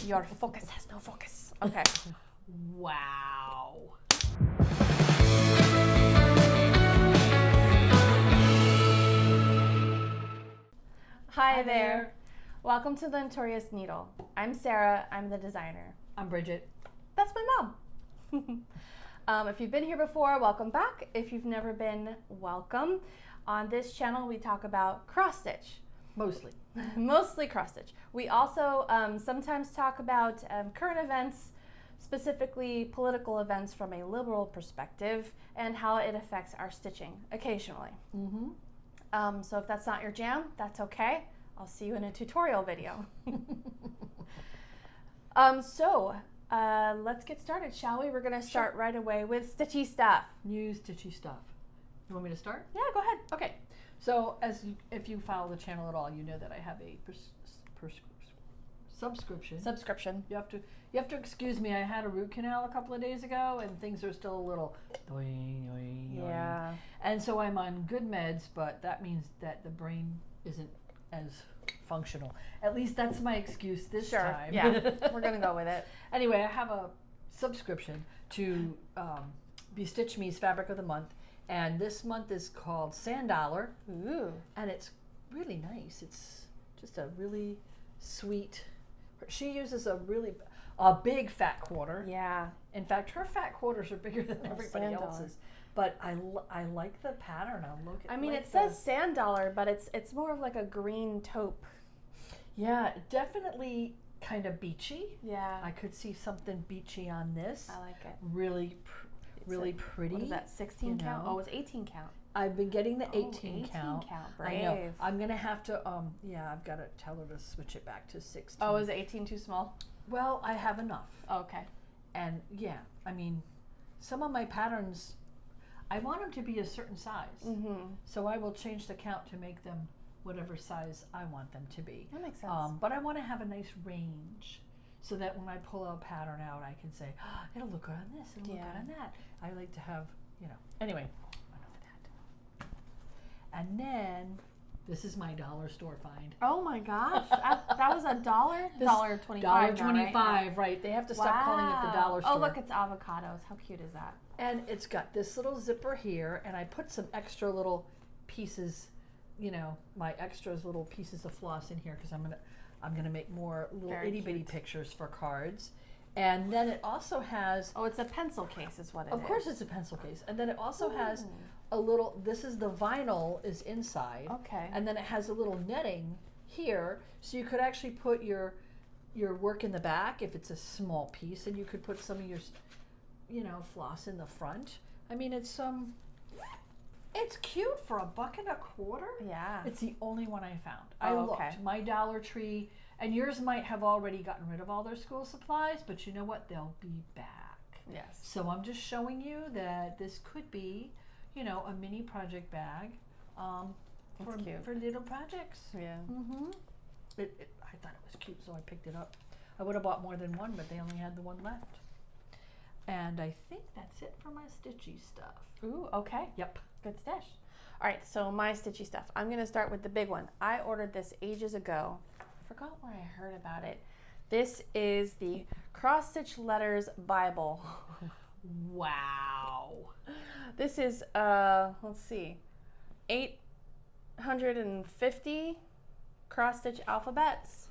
Your focus has no focus. Okay. Wow. Hi there. Welcome to the Notorious Needle. I'm Sarah. I'm the designer. I'm Bridget. That's my mom. If you've been here before, welcome back. If you've never been, welcome. On this channel, we talk about cross stitch. Mostly cross stitch. We also sometimes talk about current events, specifically political events from a liberal perspective, and how it affects our stitching occasionally. So if that's not your jam, that's okay. I'll see you in a tutorial video. Let's get started, shall we? We're going to start right away with Stitchy Stuff. New Stitchy Stuff. You want me to start? Yeah, go ahead. Okay. So if you follow the channel at all, you know that I have a subscription. You have to excuse me. I had a root canal a couple of days ago, and things are still a little Yeah. And so I'm on good meds, but that means that the brain isn't as functional. At least that's my excuse this time. Yeah, we're gonna go with it. Anyway, I have a subscription to Be Stitch Me's Fabric of the Month, and this month is called Sand Dollar. Ooh. And it's really nice. It's just a really sweet. She uses a big fat quarter. Yeah. In fact, her fat quarters are bigger than everybody else's. But I like the pattern. It says sand dollar, but it's more of like a green taupe. Yeah, definitely kind of beachy. Yeah. I could see something beachy on this. I like it. Really pretty. What is that, 16 count? Oh, it's 18 count. I've been getting the 18 count. Brave. I know. I'm going to have to, I've got to tell her to switch it back to 16. Oh, is 18 too small? Well, I have enough. Oh, okay. And yeah, I mean, some of my patterns, I want them to be a certain size. So I will change the count to make them whatever size I want them to be. That makes sense. But I want to have a nice range so that when I pull a pattern out, I can say, oh, it'll look good on this, it'll look good on that. I like to have, anyway, enough of that. And then, this is my dollar store find. Oh my gosh, that was $1.25. $1.25, right. They have to stop calling it the dollar store. Oh look, it's avocados. How cute is that? And it's got this little zipper here, and I put some extra little pieces, my extras little pieces of floss in here because I'm gonna make more little itty bitty pictures for cards. And then it also has, oh, it's a pencil case is what it is. Of course it's a pencil case. And then it also has a little, this is the vinyl is inside. Okay. And then it has a little netting here, so you could actually put your work in the back if it's a small piece, and you could put some of your floss in the front. I mean, it's cute for $1.25. Yeah. It's the only one I found. I looked. My Dollar Tree, and yours might have already gotten rid of all their school supplies, but you know what? They'll be back. Yes. So I'm just showing you that this could be, a mini project bag for little projects. Yeah. I thought it was cute, so I picked it up. I would have bought more than one, but they only had the one left. And I think that's it for my Stitchy Stuff. Ooh, okay. Yep. Good stash. All right, so my Stitchy Stuff. I'm going to start with the big one. I ordered this ages ago. I forgot where I heard about it. This is the Cross Stitch Letters Bible. Wow. This is, let's see, 850 cross stitch alphabets.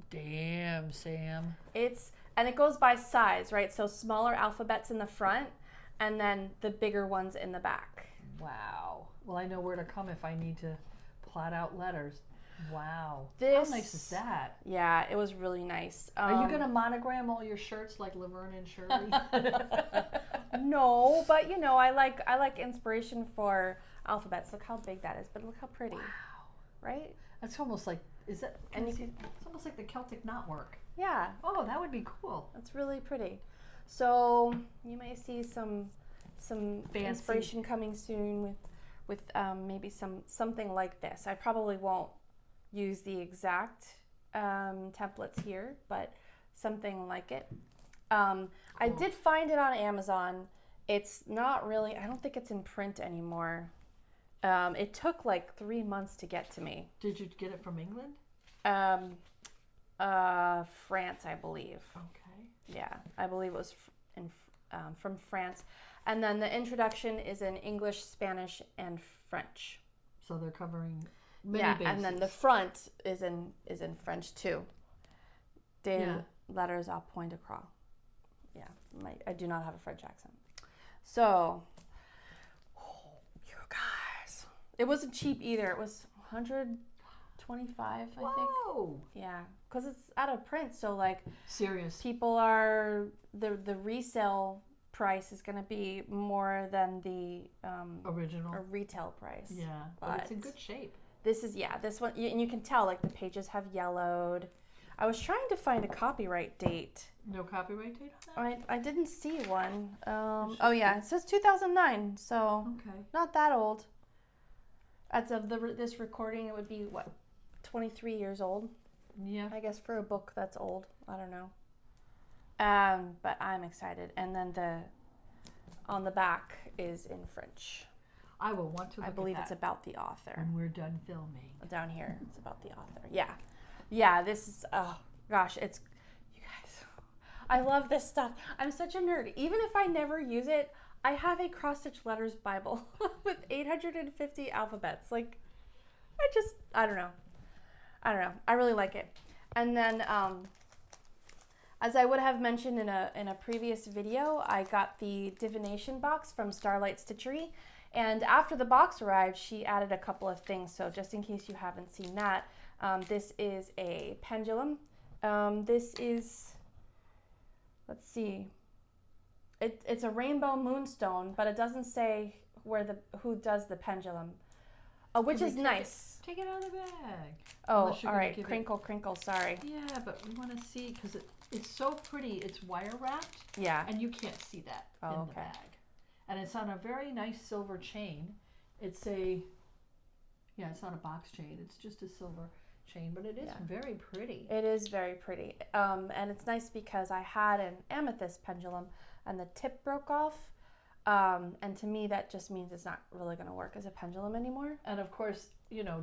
Damn, Sam. And it goes by size, right? So smaller alphabets in the front, and then the bigger ones in the back. Wow. Well, I know where to come if I need to plot out letters. Wow. How nice is that? Yeah, it was really nice. Are you going to monogram all your shirts like Laverne and Shirley? No, but I like inspiration for alphabets. Look how big that is, but look how pretty. Wow. Right? That's almost like, it's almost like the Celtic knotwork. Yeah. Oh, that would be cool. That's really pretty. So you may see some inspiration coming soon with maybe something like this. I probably won't use the exact templates here, but something like it. Cool. I did find it on Amazon. It's not really, I don't think it's in print anymore. It took like 3 months to get to me. Did you get it from England? France, I believe. Okay. Yeah, I believe it was from France. And then the introduction is in English, Spanish, and French. So they're covering many bases. And then the front is in French too. Des letters à point de croix. Yeah, I do not have a French accent. So, you guys, it wasn't cheap either. It was $125, I think. Whoa! Yeah, because it's out of print. So like, serious. People are the resale price is going to be more than the original or retail price. Yeah, but it's in good shape. This one, and you can tell like the pages have yellowed. I was trying to find a copyright date. No copyright date on that? I didn't see one. Oh yeah, it says 2009, so okay, not that old. As of this recording, it would be what, 23 years old? Yeah, I guess for a book that's old. I don't know. But I'm excited. And then on the back is in French. I will want to look I believe at it's about the author. when we're done filming. Down here, it's about the author. Yeah, this is, oh gosh, you guys, I love this stuff. I'm such a nerd. Even if I never use it, I have a cross-stitch letters Bible with 850 alphabets. Like, I don't know. I really like it. And then, as I would have mentioned in a previous video, I got the divination box from Starlight Stitchery. And after the box arrived, she added a couple of things. So just in case you haven't seen that, this is a pendulum. This is, let's see, it's a rainbow moonstone, but it doesn't say who does the pendulum, which is nice. Take it out of the bag. Oh, all right, crinkle, sorry. Yeah, but we want to see, because it's so pretty. It's wire wrapped. Yeah. And you can't see that in the bag. And it's on a very nice silver chain. It's not a box chain. It's just a silver chain, but it is very pretty. It is very pretty. And it's nice because I had an amethyst pendulum and the tip broke off. And to me, that just means it's not really going to work as a pendulum anymore. And of course,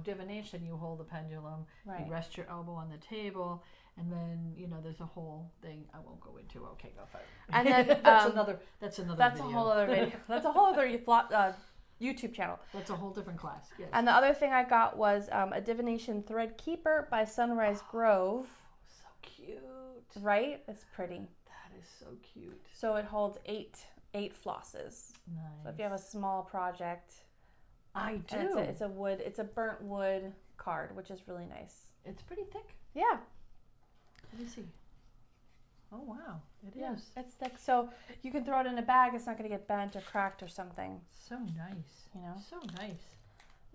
divination, you hold the pendulum, you rest your elbow on the table, and then, there's a whole thing I won't go into. Okay, go for it. And then that's another video. A whole other video. That's a whole other YouTube channel. That's a whole different class. Yes. And the other thing I got was a divination thread keeper by Sunrise Grove. So cute. Right? It's pretty. That is so cute. So it holds eight flosses. Nice. So if you have a small project, I do. It's a burnt wood card, which is really nice. It's pretty thick. Yeah. Let me see. Oh wow, it is. It's thick, so you can throw it in a bag. It's not going to get bent or cracked or something. So nice. So nice.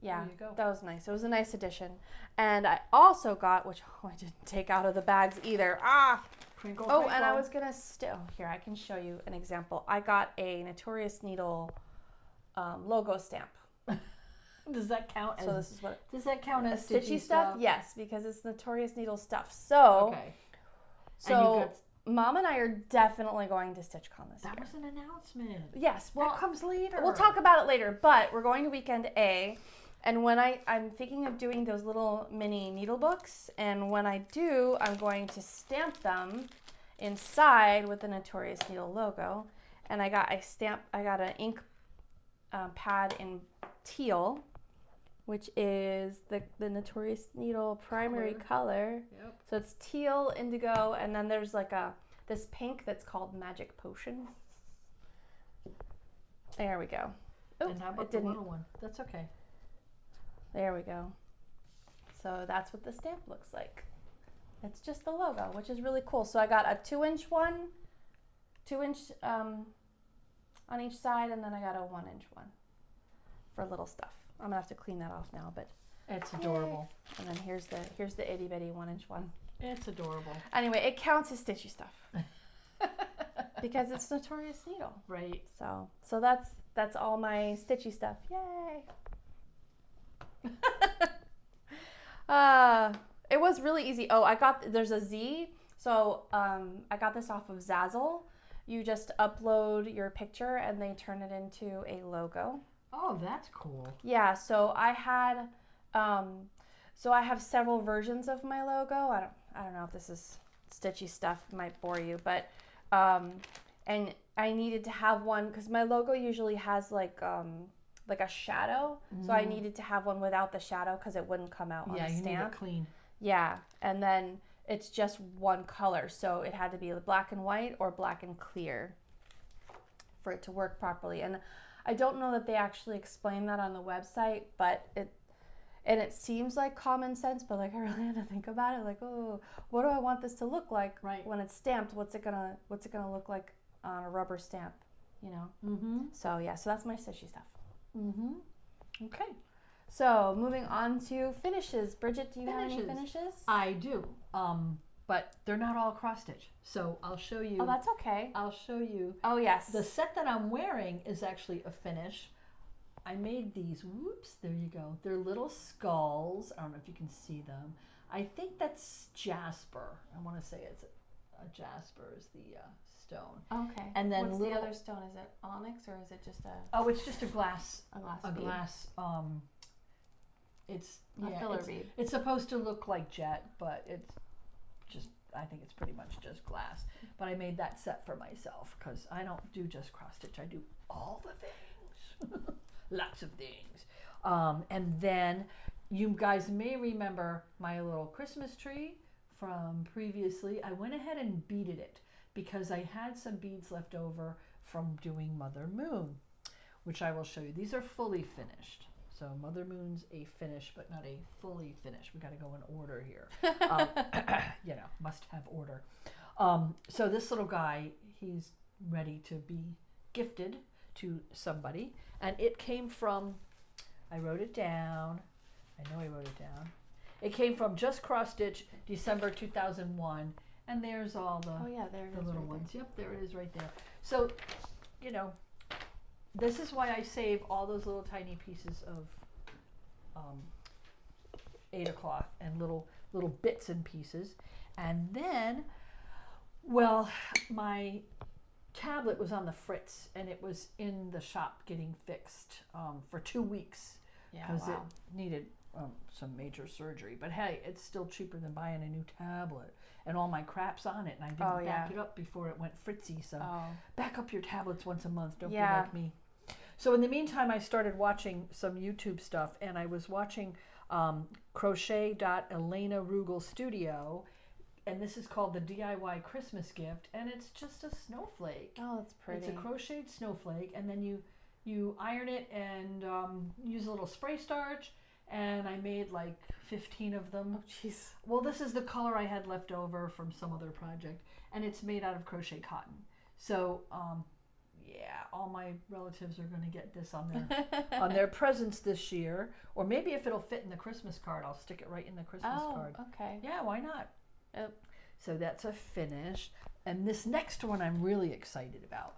Yeah, there you go. That was nice. It was a nice addition. And I also got, which I didn't take out of the bags either. Crinkle. And I was gonna here. I can show you an example. I got a Notorious needle logo stamp. Does that count? Does that count as Stitchy Stuff? Yes, because it's Notorious needle stuff. So okay. So Mom and I are definitely going to StitchCon this year. That was an announcement. Yes, well, that comes later. We'll talk about it later. But we're going to weekend A, and when I'm thinking of doing those little mini needle books, and when I do, I'm going to stamp them inside with the Notorious needle logo. And I got an ink pad in teal, which is the Notorious needle primary color. Yep. So it's teal, indigo, and then there's like this pink that's called Magic Potion. There we go. And how about the little one? That's okay. There we go. So that's what the stamp looks like. It's just the logo, which is really cool. So I got a 2-inch one, 2-inch on each side, and then I got a 1-inch one for little stuff. I'm gonna have to clean that off now, but it's adorable. And then here's the itty bitty 1-inch one. It's adorable. Anyway, it counts as Stitchy Stuff because it's Notorious needle. Right. So that's all my Stitchy stuff. Yay! It was really easy. Oh, there's a Z. So I got this off of Zazzle. You just upload your picture and they turn it into a logo. Oh, that's cool. Yeah, so I had, So I have several versions of my logo. I don't know if this is Stitchy Stuff, might bore you, but and I needed to have one because my logo usually has like a shadow. So I needed to have one without the shadow because it wouldn't come out on the stamp. Yeah, you need it clean. Yeah, and then it's just one color, so it had to be black and white or black and clear for it to work properly. And I don't know that they actually explain that on the website, but it seems like common sense, but like I really had to think about it. Like, oh, what do I want this to look like when it's stamped? What's it gonna look like on a rubber stamp? You know. Mm-hmm. So yeah, so that's my Stitchy Stuff. Mm-hmm. Okay. So moving on to finishes. Bridget, do you have any finishes? I do. But they're not all cross stitch. So I'll show you. Oh, that's okay. I'll show you. Oh yes. The set that I'm wearing is actually a finish. I made these. Whoops, there you go. They're little skulls. I don't know if you can see them. I think that's jasper. I want to say it's a jasper is the stone. Okay. And then what's the other stone? Is it onyx or is it just a? Oh, it's just a glass. A glass. It's a filler bead. It's supposed to look like jet, but it's just. I think it's pretty much just glass. But I made that set for myself because I don't do just cross stitch. I do all the things. Lots of things. And then you guys may remember my little Christmas tree from previously. I went ahead and beaded it because I had some beads left over from doing Mother Moon, which I will show you. These are fully finished. So Mother Moon's a finish, but not a fully finished. We got to go in order here. You know, must have order. So this little guy, he's ready to be gifted to somebody. And it came from, I wrote it down. I know I wrote it down. It came from Just Cross Stitch, December 2001. And there's all the, the little ones. Yep, there it is right there. So, you know, this is why I save all those little tiny pieces of Aida cloth and little bits and pieces. And then, well, my tablet was on the fritz and it was in the shop getting fixed for 2 weeks because it needed some major surgery. But hey, it's still cheaper than buying a new tablet and all my crap's on it, and I didn't back it up before it went fritzy. So back up your tablets once a month. Don't be like me. So in the meantime, I started watching some YouTube stuff, and I was watching Crochet.Elena Rugel Studio, and this is called the DIY Christmas Gift, and it's just a snowflake. Oh, that's pretty. It's a crocheted snowflake, and then you iron it and use a little spray starch, and I made like 15 of them. Oh, jeez. Well, this is the color I had left over from some other project, and it's made out of crochet cotton. So, yeah, all my relatives are going to get this on their presents this year, or maybe if it'll fit in the Christmas card, I'll stick it right in the Christmas card. Okay. Yeah, why not? So that's a finish, and this next one I'm really excited about.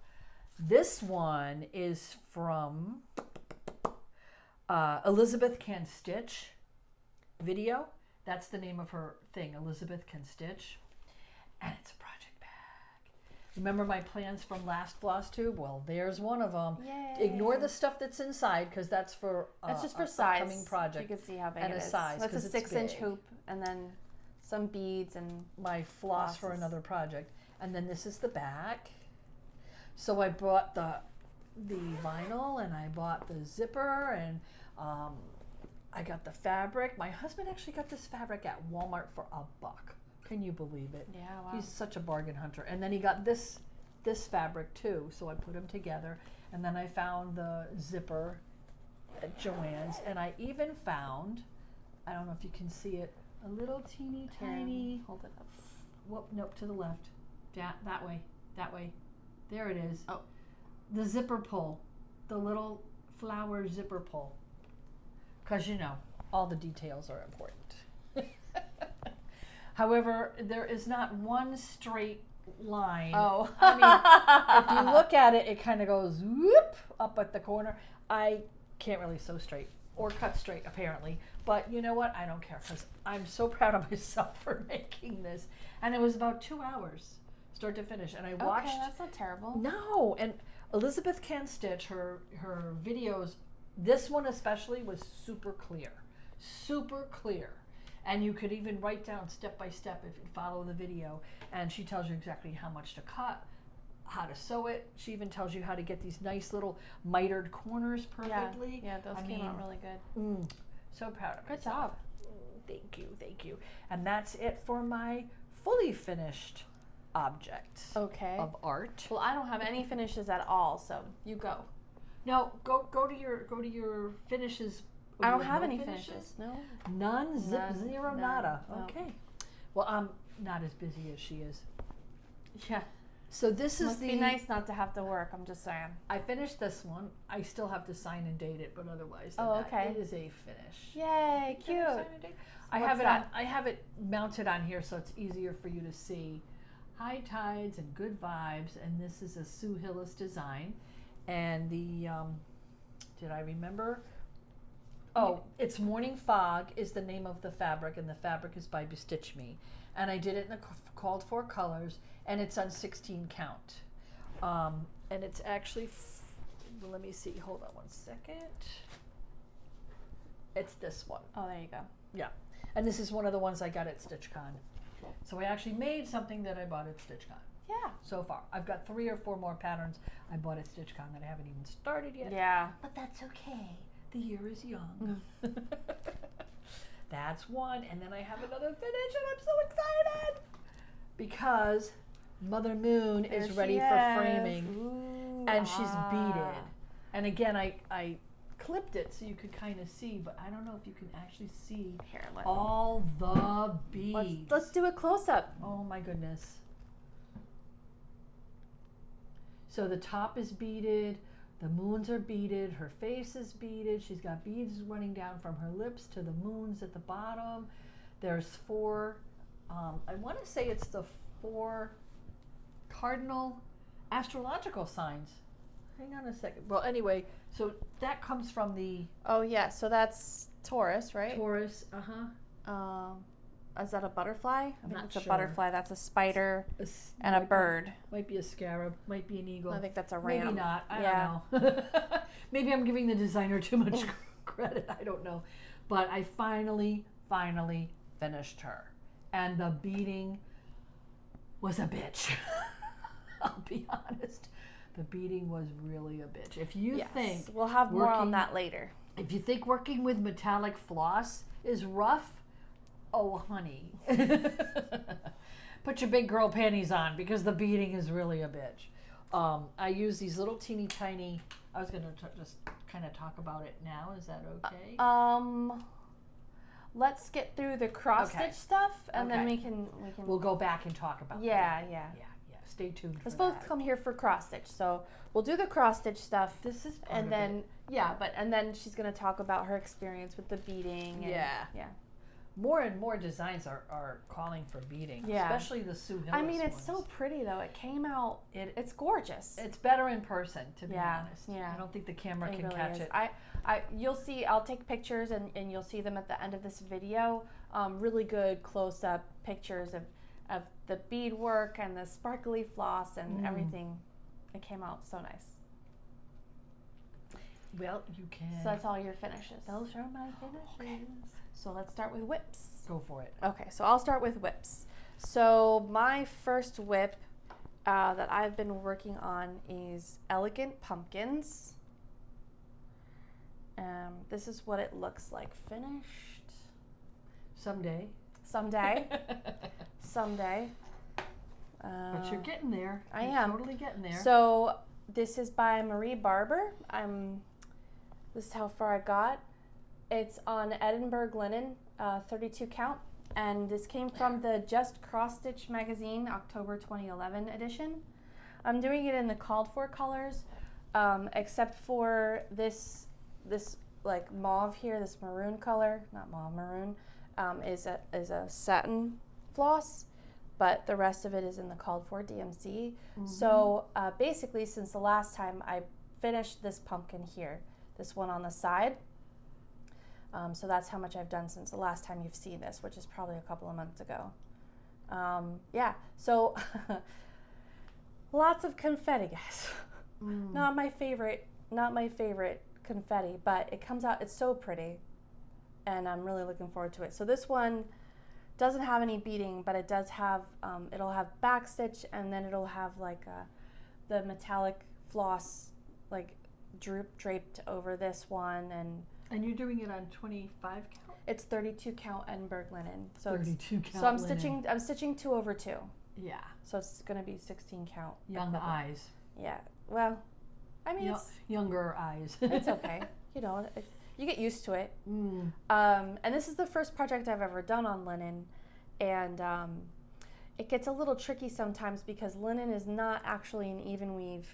This one is from Elizabeth Can Stitch video. That's the name of her thing, Elizabeth Can Stitch, and it's a project. Remember my plans from last Flosstube? Well, there's one of them. Yay. Ignore the stuff that's inside because that's for that's just for size. Upcoming project. You can see how big and it a is. size. That's a 6-inch hoop, and then some beads and my floss for another project. And then this is the back. So I bought the vinyl, and I bought the zipper, and I got the fabric. My husband actually got this fabric at Walmart for $1. Can you believe it? Yeah, wow. He's such a bargain hunter. And then he got this fabric too, so I put them together. And then I found the zipper at Joann's, and I even found, I don't know if you can see it, a little teeny tiny. Hold it up. Whoop, nope, to the left. That way. There it is. Oh. The zipper pull, the little flower zipper pull. Because you know, all the details are important. However, there is not one straight line. Oh. I mean, if you look at it, it kind of goes whoop up at the corner. I can't really sew straight or cut straight, apparently. But you know what? I don't care because I'm so proud of myself for making this. And it was about 2 hours, start to finish. And I watched. Okay, that's not terrible. No, and Elizabeth Can Stitch, her videos, this one especially was super clear. Super clear. And you could even write down step by step if you follow the video, and she tells you exactly how much to cut, how to sew it. She even tells you how to get these nice little mitered corners perfectly. Yeah, those came out really good. So proud of Good myself. job. Thank you, thank you. And that's it for my fully finished object of art. Well, I don't have any finishes at all, so you go. No, go to your finishes. I don't have any finishes. No. None. Zero. Nada. No. Okay. Well, I'm not as busy as she is. Yeah. So this Must be nice not to have to work. I'm just saying. I finished this one. I still have to sign and date it, but otherwise, it is a finish. Yay, cute. I have it mounted on here, so it's easier for you to see. High tides and good vibes, and this is a Sue Hillis design. And the did I remember? Oh, it's Morning Fog is the name of the fabric, and the fabric is by Bestitch Me. And I did it in the called for colors, and it's on 16 count. And it's actually, let me see, hold on one second. It's this one. Oh, there you go. Yeah. And this is one of the ones I got at StitchCon. So I actually made something that I bought at StitchCon. Yeah. So far. I've got 3 or 4 more patterns I bought at StitchCon that I haven't even started yet. Yeah. But that's okay. The year is young. That's one. And then I have another finish, and I'm so excited because Mother Moon is ready for framing. Ooh, and she's beaded. And again, I clipped it so you could kind of see, but I don't know if you can actually see all the beads. Let's do a close-up. Oh my goodness. So the top is beaded, the moons are beaded, her face is beaded, she's got beads running down from her lips to the moons at the bottom. There's 4, I want to say it's the 4 cardinal astrological signs. Hang on a second. Well, anyway, so that comes from the... Oh, yeah, so that's Taurus, right? Taurus, Is that a butterfly? I think it's a butterfly. That's a spider and a bird. Might be a scarab, might be an eagle. I think that's a ram. Maybe not. I don't know. Maybe I'm giving the designer too much credit. I don't know. But I finally finished her. And the beading was a bitch. I'll be honest. The beading was really a bitch. If you think... We'll have more on that later. If you think working with metallic floss is rough, oh, honey. Put your big girl panties on because the beading is really a bitch. I use these little teeny tiny... I was going to just kind of talk about it now. Is that okay? Let's get through the cross-stitch stuff, and then we can... We'll go back and talk about that. Yeah. Stay tuned for Let's both come here for cross-stitch. So we'll do the cross-stitch stuff. This is part and of then it. and then she's going to talk about her experience with the beading. And, yeah. More and more designs are calling for beading, especially the Sue Hillis I mean, it's ones. so pretty though. It came out. It's gorgeous. It's better in person, to be honest. Yeah. I don't think the camera can really catch is. it. You'll see. I'll take pictures, and you'll see them at the end of this video. Really good close-up pictures of the beadwork and the sparkly floss and everything. It came out so nice. Well, you can. So that's all your finishes. Those are my finishes. Okay. So let's start with whips. Go for it. Okay, so I'll start with whips. So my first whip that I've been working on is Elegant Pumpkins. This is what it looks like finished. Someday. Someday. But you're getting there. I am. Totally getting there. So this is by Marie Barber. This is how far I got. It's on Edinburgh linen, 32 count. And this came from the Just Cross Stitch magazine, October 2011 edition. I'm doing it in the called for colors, except for this like mauve here, this maroon color, not mauve, maroon, is a satin floss, but the rest of it is in the called for DMC. So basically, since the last time I finished this pumpkin here, this one on the side, so that's how much I've done since the last time you've seen this, which is probably a couple of months ago. Yeah, so lots of confetti, guys. Not my favorite confetti, but it comes out, it's so pretty. and I'm really looking forward to it. So this one doesn't have any beading, but it does have, it'll have back stitch, and then it'll have like the metallic floss like draped over this one. And you're doing it on 25 count? It's 32 count Edinburgh linen. So 32 count. So I'm stitching 2 over 2. Yeah. So it's going to be 16 count. Young eyes. Yeah. Well, I mean, it's younger eyes. It's okay. You know, you get used to it. Mm. And this is the first project I've ever done on linen, and it gets a little tricky sometimes because linen is not actually an even weave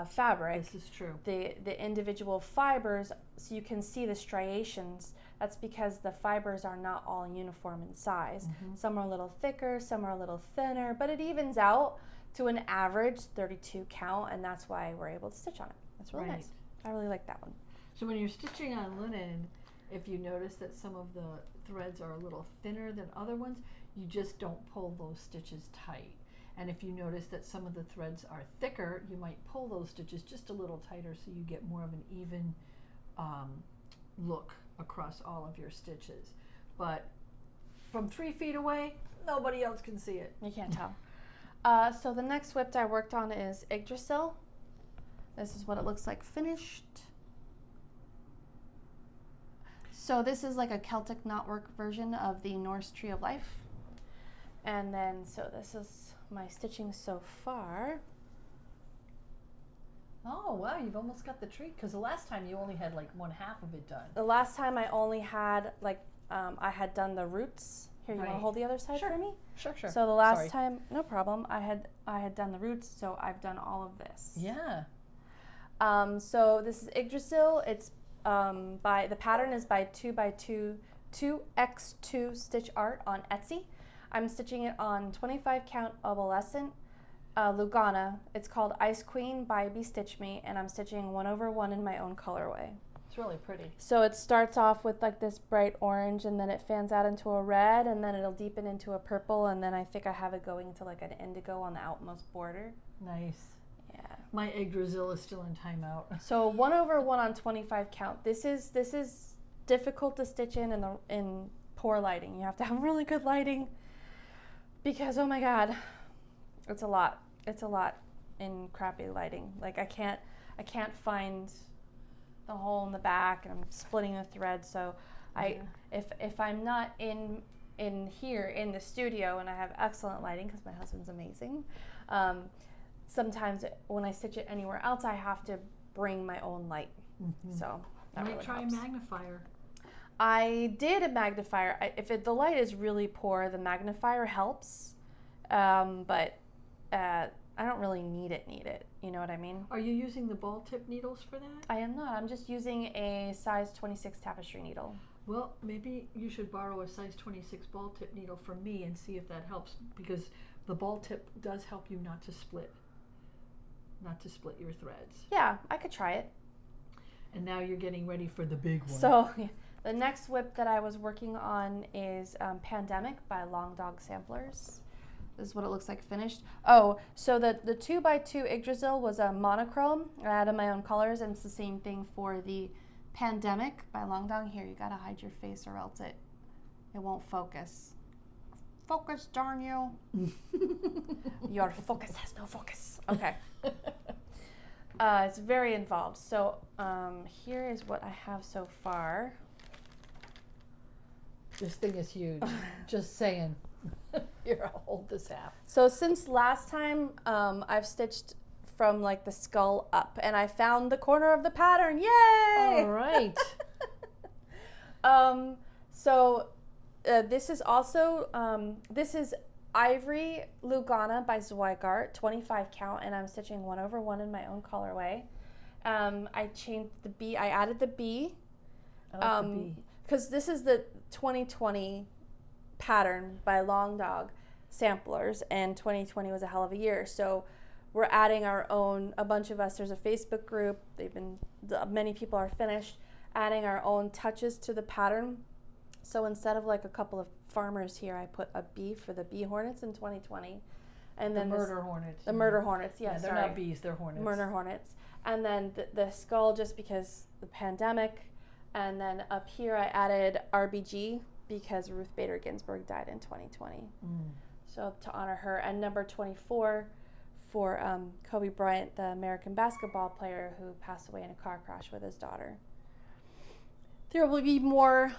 fabric. This is true. The individual fibers, so you can see the striations. That's because the fibers are not all uniform in size. Mm-hmm. Some are a little thicker, some are a little thinner, but it evens out to an average 32 count, and that's why we're able to stitch on it. That's really nice. I really like that one. So when you're stitching on linen, if you notice that some of the threads are a little thinner than other ones, you just don't pull those stitches tight. And if you notice that some of the threads are thicker, you might pull those stitches just a little tighter so you get more of an even look across all of your stitches. But from 3 feet away, nobody else can see it. You can't tell. So the next whip I worked on is Yggdrasil. This is what it looks like finished. So this is like a Celtic knotwork version of the Norse Tree of Life. And then, so this is my stitching so far. Oh wow, you've almost got the tree, because the last time you only had like 1/2 of it done. The last time I only had like, I had done the roots. Here, you want to hold the other side for me? Sure. So the last time, no problem, I had done the roots, so I've done all of this. Yeah. So this is Yggdrasil. It's the pattern is by 2x2 Stitch Art on Etsy. I'm stitching it on 25 count opalescent Lugana. It's called Ice Queen by Stitch Me, and I'm stitching 1 over 1 in my own colorway. It's really pretty. So it starts off with like this bright orange, and then it fans out into a red, and then it'll deepen into a purple, and then I think I have it going to like an indigo on the outmost border. Nice. Yeah. My Yggdrasil is still in timeout. So 1 over 1 on 25 count. This is difficult to stitch in poor lighting. You have to have really good lighting because, oh my God, it's a lot. It's a lot in crappy lighting. Like I can't find the hole in the back, and I'm splitting the thread. So if I'm not in here in the studio and I have excellent lighting because my husband's amazing, sometimes when I stitch it anywhere else, I have to bring my own light. Mm-hmm. So that really try helps. a magnifier. I did a magnifier. If the light is really poor, the magnifier helps, but I don't really need it. You know what I mean? Are you using the ball tip needles for that? I am not. I'm just using a size 26 tapestry needle. Well, maybe you should borrow a size 26 ball tip needle from me and see if that helps, because the ball tip does help you not to split your threads. Yeah, I could try it. And now you're getting ready for the big one. So the next whip that I was working on is Pandemic by Long Dog Samplers. This is what it looks like finished. Oh, so the 2x2 Yggdrasil was a monochrome. I added my own colors, and it's the same thing for the Pandemic by Long Dog. Here, you gotta hide your face or else it won't focus. Focus, darn you. Your focus has no focus. Okay. It's very involved. So here is what I have so far. This thing is huge. Just saying. Here, I'll hold this half. So since last time, I've stitched from like the skull up, and I found the corner of the pattern. Yay! All right. This is also this is Ivory Lugana by Zweigart, 25 count, and I'm stitching 1 over 1 in my own colorway. I changed the B. I added the B. I like the B. Because this is the 2020 pattern by Long Dog Samplers, and 2020 was a hell of a year. So we're adding our own, a bunch of us, there's a Facebook group, many people are finished, adding our own touches to the pattern. So instead of like a couple of farmers here, I put a B for the bee hornets in 2020. And then the murder hornets. The murder hornets, yes. Yeah, they're not bees, they're hornets. Murder hornets. And then the skull, just because the Pandemic, And then up here I added RBG because Ruth Bader Ginsburg died in 2020. So to honor her. And number 24 for Kobe Bryant, the American basketball player who passed away in a car crash with his daughter. There will be more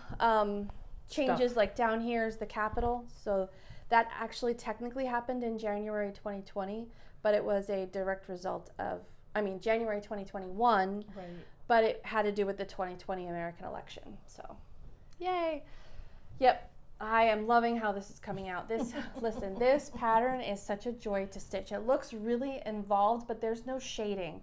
changes. Stuff. Like down here is the Capitol. So that actually technically happened in January 2020, but it was a direct result of, January 2021, right. But it had to do with the 2020 American election. So, yay. Yep. I am loving how this is coming out. Listen, this pattern is such a joy to stitch. It looks really involved, but there's no shading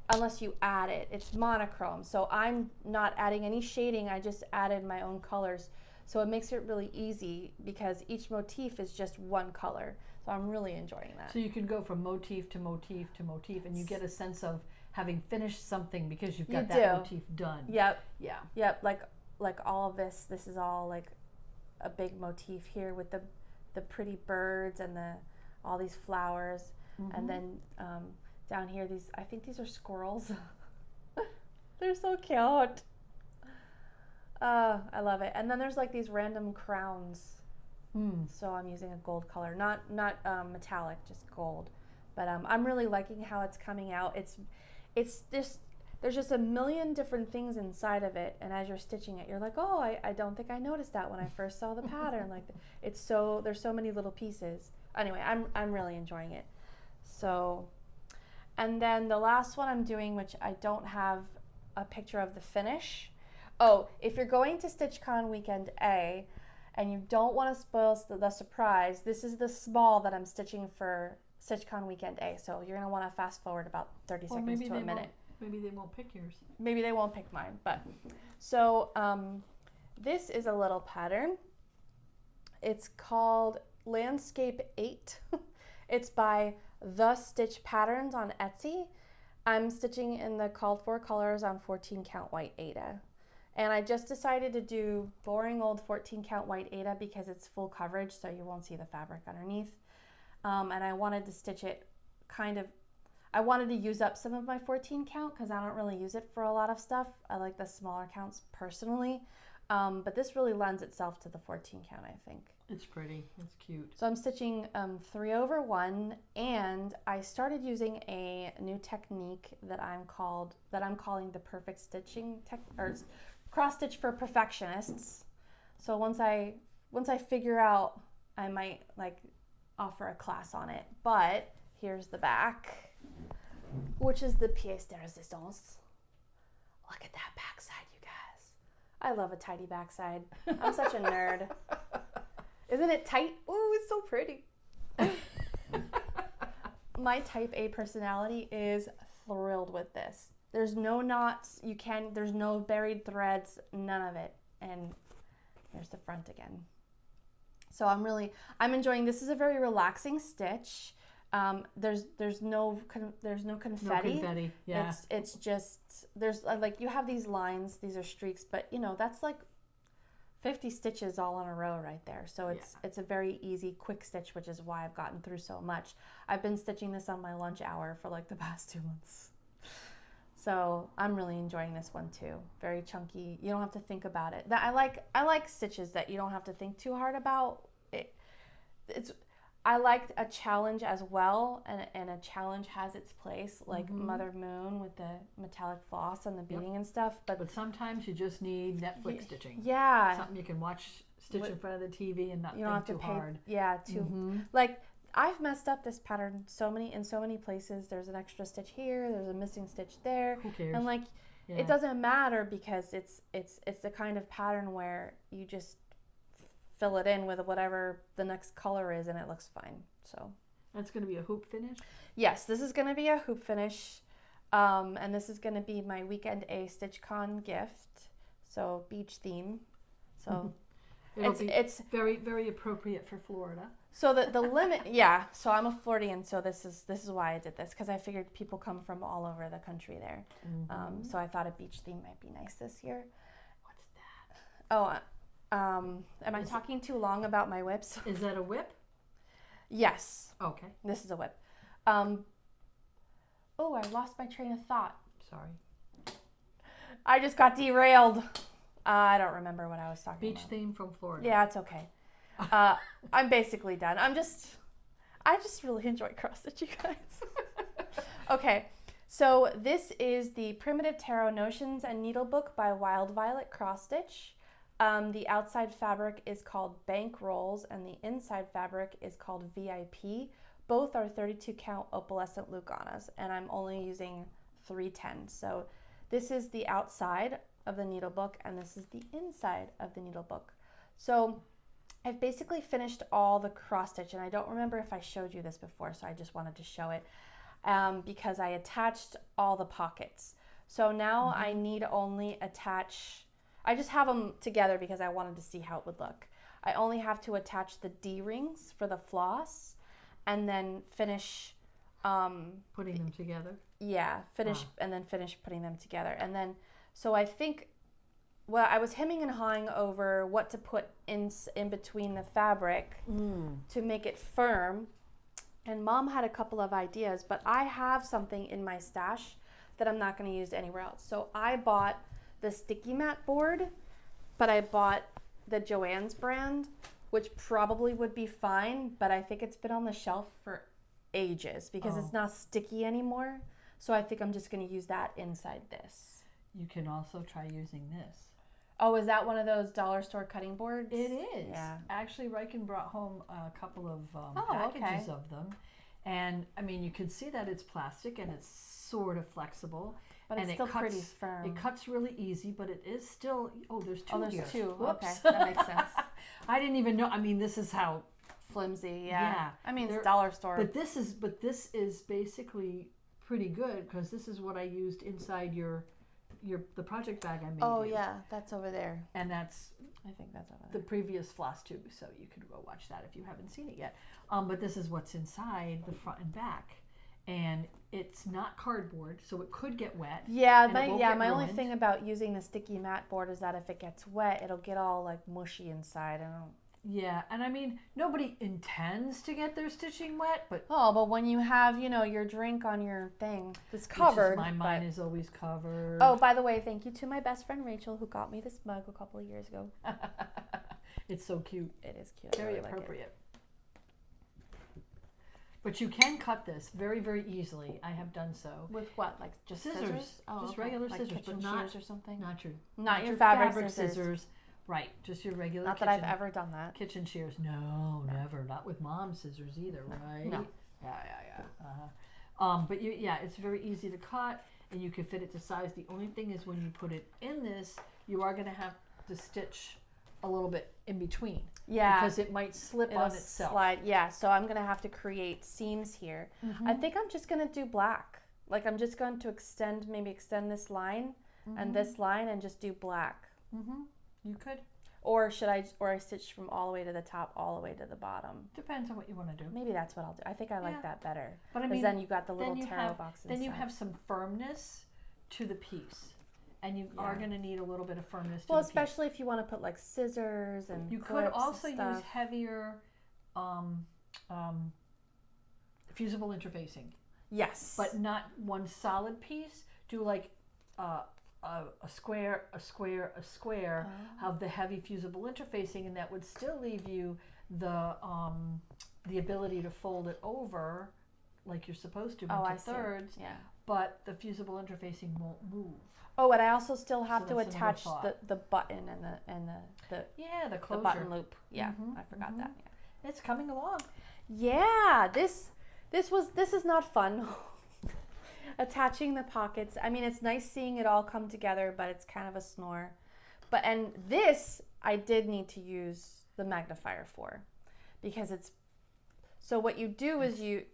unless you add it. It's monochrome. So I'm not adding any shading. I just added my own colors. So it makes it really easy because each motif is just one color. So I'm really enjoying that. So you can go from motif to motif to motif, and you get a sense of having finished something because you've got that motif done. Yep. Yeah. Yep. Like all of this is all like a big motif here with the pretty birds and all these flowers, and then down here I think these are squirrels. They're so cute. I love it. And then there's like these random crowns. So I'm using a gold color, not metallic, just gold. But I'm really liking how it's coming out. It's just, there's just a million different things inside of it, and as you're stitching it, you're like, oh, I don't think I noticed that when I first saw the pattern. Like, there's so many little pieces. Anyway, I'm really enjoying it. So, and then the last one I'm doing, which I don't have a picture of the finish. Oh, if you're going to StitchCon Weekend A, and you don't want to spoil the surprise, this is the small that I'm stitching for StitchCon Weekend A. So you're going to want to fast forward about 30 seconds to a minute. Maybe they won't pick yours. Maybe they won't pick mine. But so this is a little pattern. It's called Landscape 8. It's by The Stitch Patterns on Etsy. I'm stitching in the called for colors on 14 count white Aida. And I just decided to do boring old 14 count white Aida because it's full coverage, so you won't see the fabric underneath. And I wanted to stitch it I wanted to use up some of my 14 count because I don't really use it for a lot of stuff. I like the smaller counts personally. But this really lends itself to the 14 count, I think. It's pretty. It's cute. So I'm stitching 3/1, and I started using a new technique that I'm calling the perfect stitching or cross stitch for perfectionists. So once I figure out, I might offer a class on it. But here's the back, which is the pièce de résistance. Look at that backside, you guys. I love a tidy backside. I'm such a nerd. Isn't it tight? Ooh, it's so pretty. My type A personality is thrilled with this. There's no knots, there's no buried threads, none of it. And here's the front again. So I'm enjoying, this is a very relaxing stitch. There's no confetti. No confetti, yeah. It's just, there's you have these lines, these are streaks, but that's like 50 stitches all in a row right there. So it's a very easy, quick stitch, which is why I've gotten through so much. I've been stitching this on my lunch hour for the past 2 months. So I'm really enjoying this one too. Very chunky. You don't have to think about it. I like stitches that you don't have to think too hard about. I like a challenge as well, and a challenge has its place, like Mother Moon with the metallic floss and the beading and stuff. But sometimes you just need Netflix stitching. Yeah. Something you can stitch in front of the TV and not think too hard. Yeah, I've messed up this pattern in so many places. There's an extra stitch here, there's a missing stitch there. Who cares? And it doesn't matter because it's the kind of pattern where you just fill it in with whatever the next color is and it looks fine. So that's going to be a hoop finish? Yes, this is going to be a hoop finish. And this is going to be my Weekend A StitchCon gift. So beach theme. So it's very, very appropriate for Florida. So the limit, so I'm a Floridian, so this is why I did this, because I figured people come from all over the country there. So I thought a beach theme might be nice this year. What's that? Oh, am I talking too long about my whips? Is that a whip? Yes. Okay. This is a whip. I lost my train of thought. Sorry. I just got derailed. I don't remember what I was talking Beach about. theme from Florida. Yeah, it's okay. I'm basically done. I just really enjoy cross stitch, you guys. Okay, so this is the Primitive Tarot Notions and Needle Book by Wild Violet Cross Stitch. The outside fabric is called Bank Rolls and the inside fabric is called VIP. Both are 32 count opalescent Lucanas, and I'm only using 310. So this is the outside of the needle book and this is the inside of the needle book. So I've basically finished all the cross stitch, and I don't remember if I showed you this before, so I just wanted to show it because I attached all the pockets. So now I need only attach, I just have them together because I wanted to see how it would look. I only have to attach the D-rings for the floss and then finish putting them together. Yeah, and then finish putting them together. And then, so I think, well, I was hemming and hawing over what to put in between the fabric to make it firm. And Mom had a couple of ideas, but I have something in my stash that I'm not going to use anywhere else. So I bought the sticky mat board, but I bought the Joann's brand, which probably would be fine, but I think it's been on the shelf for ages because it's not sticky anymore. So I think I'm just going to use that inside this. You can also try using this. Oh, is that one of those dollar store cutting boards? It is. Yeah. Actually, Riken brought home a couple of packages of them. And, I mean, you can see that it's plastic and it's sort of flexible. But it's still pretty firm. It cuts really easy, but it is still, there's two here. There's two. Whoops. Okay, that makes sense. I didn't even know. I mean, this is how flimsy, yeah. I mean, it's dollar store. But this is basically pretty good because this is what I used inside the project bag I made. Oh yeah, that's over there. And I think that's over there. The previous Flosstube, so you could go watch that if you haven't seen it yet. But this is what's inside the front and back, and it's not cardboard, so it could get wet. Yeah, my only thing about using the sticky mat board is that if it gets wet, it'll get all like mushy inside. Yeah, and I mean, nobody intends to get their stitching wet, but... but when you have, your drink on your thing, it's covered. Mine is always covered. Oh, by the way, thank you to my best friend Rachel who got me this mug a couple of years ago. It's so cute. It is cute. Very appropriate. But you can cut this very, very easily. I have done so. With what? Like just scissors? Oh, just regular scissors, but not shears or something? Not your fabric scissors. Right, just your regular Not that I've ever done that. Kitchen shears. No, never. Not with Mom's scissors either, right? No. Yeah. But it's very easy to cut, and you can fit it to size. The only thing is when you put it in this, you are going to have to stitch a little bit in between. Yeah. Because it might slip on itself. Slide. Yeah, so I'm going to have to create seams here. I think I'm just going to do black. Like I'm just going to extend this line and this line and just do black. You could. Or I stitch from all the way to the top, all the way to the bottom. Depends on what you want to do. Maybe that's what I'll do. I think I like that better. But I mean, then you got the little tarot box inside. Then you have some firmness to the piece. And you are going to need a little bit of firmness to the piece. Well, especially if you want to put like scissors and you could also use heavier fusible interfacing. Yes. But not one solid piece. Do like a square, of the heavy fusible interfacing, and that would still leave you the ability to fold it over like you're supposed to into thirds. Yeah. But the fusible interfacing won't move. Oh, and I also still have to attach the button and the closure. The button loop. Yeah, I forgot that. Yeah. It's coming along. Yeah, this is not fun. Attaching the pockets. I mean, it's nice seeing it all come together, but it's kind of a snore. And this I did need to use the magnifier for, because it's. So what you do is you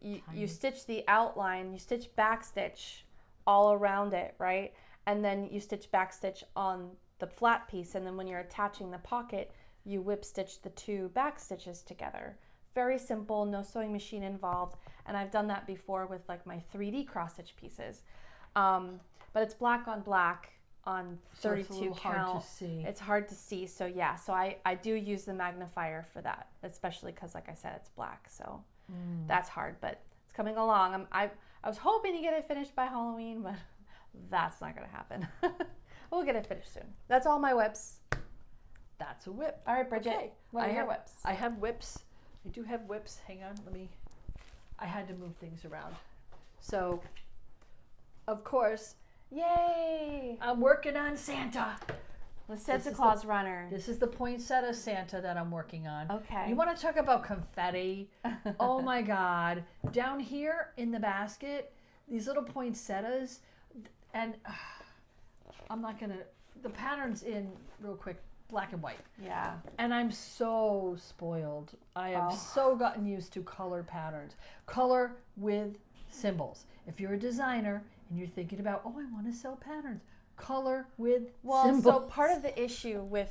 stitch the outline, you stitch backstitch all around it, right? And then you stitch backstitch on the flat piece, and then when you're attaching the pocket, you whip stitch the two back stitches together. Very simple, no sewing machine involved, and I've done that before with like my 3D cross stitch pieces. But it's black on black on 32 count. Hard to see. It's hard to see, so yeah. So I do use the magnifier for that, especially because, like I said, it's black, so that's hard. But it's coming along. I was hoping to get it finished by Halloween, but that's not going to happen. We'll get it finished soon. That's all my whips. That's a whip. All right, Bridget. Okay. What are your whips? I have whips. I do have whips. Hang on, I had to move things around. So, of course, yay! I'm working on Santa. The Santa Claus runner. This is the poinsettia Santa that I'm working on. Okay. You want to talk about confetti? Oh my God. Down here in the basket, these little poinsettias, and I'm not going to, the pattern's in real quick, black and white. Yeah. And I'm so spoiled. I have so gotten used to color patterns. Color with symbols. If you're a designer and you're thinking about, oh, I want to sell patterns, color with symbols. So part of the issue with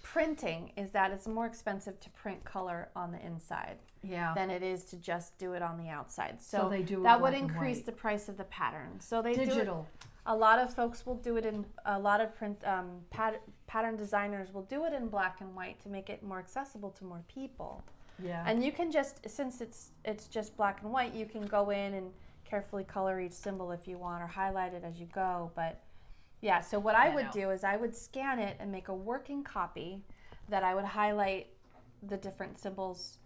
printing is that it's more expensive to print color on the inside than it is to just do it on the outside. So they do that would increase the price of the pattern. So they digital. A lot of folks will do it in, a lot of pattern designers will do it in black and white to make it more accessible to more people. Yeah. And you can just, since it's just black and white, you can go in and carefully color each symbol if you want, or highlight it as you go. But yeah, so what I would do is I would scan it and make a working copy that I would highlight the different symbols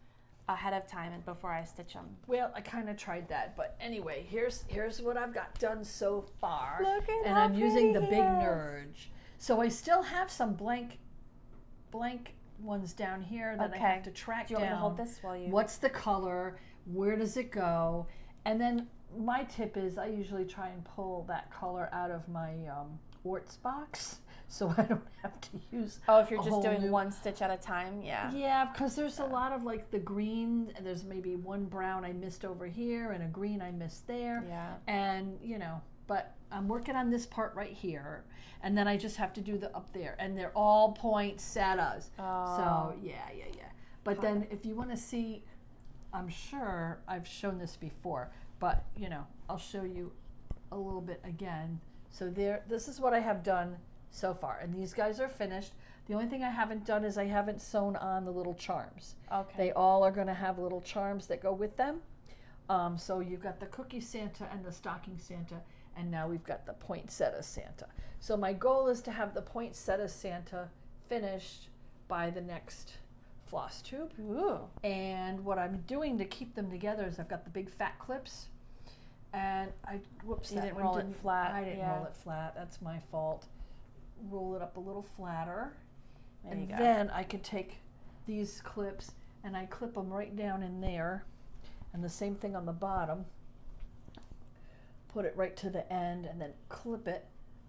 ahead of time and before I stitch them. Well, I kind of tried that, but anyway, here's what I've got done so far. Look at and how I'm using the pretty big he is. Nerge. So I still have some blank ones down here that I have to track down. Do you want me to hold this while you... What's the color? Where does it go? And then my tip is I usually try and pull that color out of my Orts box, so I don't have to use. Oh, if you're just doing one stitch at a time, yeah. Yeah, because there's a lot of like the green, and there's maybe one brown I missed over here and a green I missed there. Yeah. And but I'm working on this part right here, and then I just have to do the up there, and they're all poinsettias. Oh. So yeah. But then if you want to see, I'm sure I've shown this before, but I'll show you a little bit again. So this is what I have done so far, and these guys are finished. The only thing I haven't done is I haven't sewn on the little charms. Okay. They all are going to have little charms that go with them. So you've got the cookie Santa and the stocking Santa, and now we've got the poinsettia Santa. So my goal is to have the poinsettia Santa finished by the next Flosstube. Ooh. And what I'm doing to keep them together is I've got the big fat clips. And you didn't roll it flat. I didn't roll it flat. That's my fault. Roll it up a little flatter. There you go. Then I could take these clips and I clip them right down in there. And the same thing on the bottom. Put it right to the end and then clip it.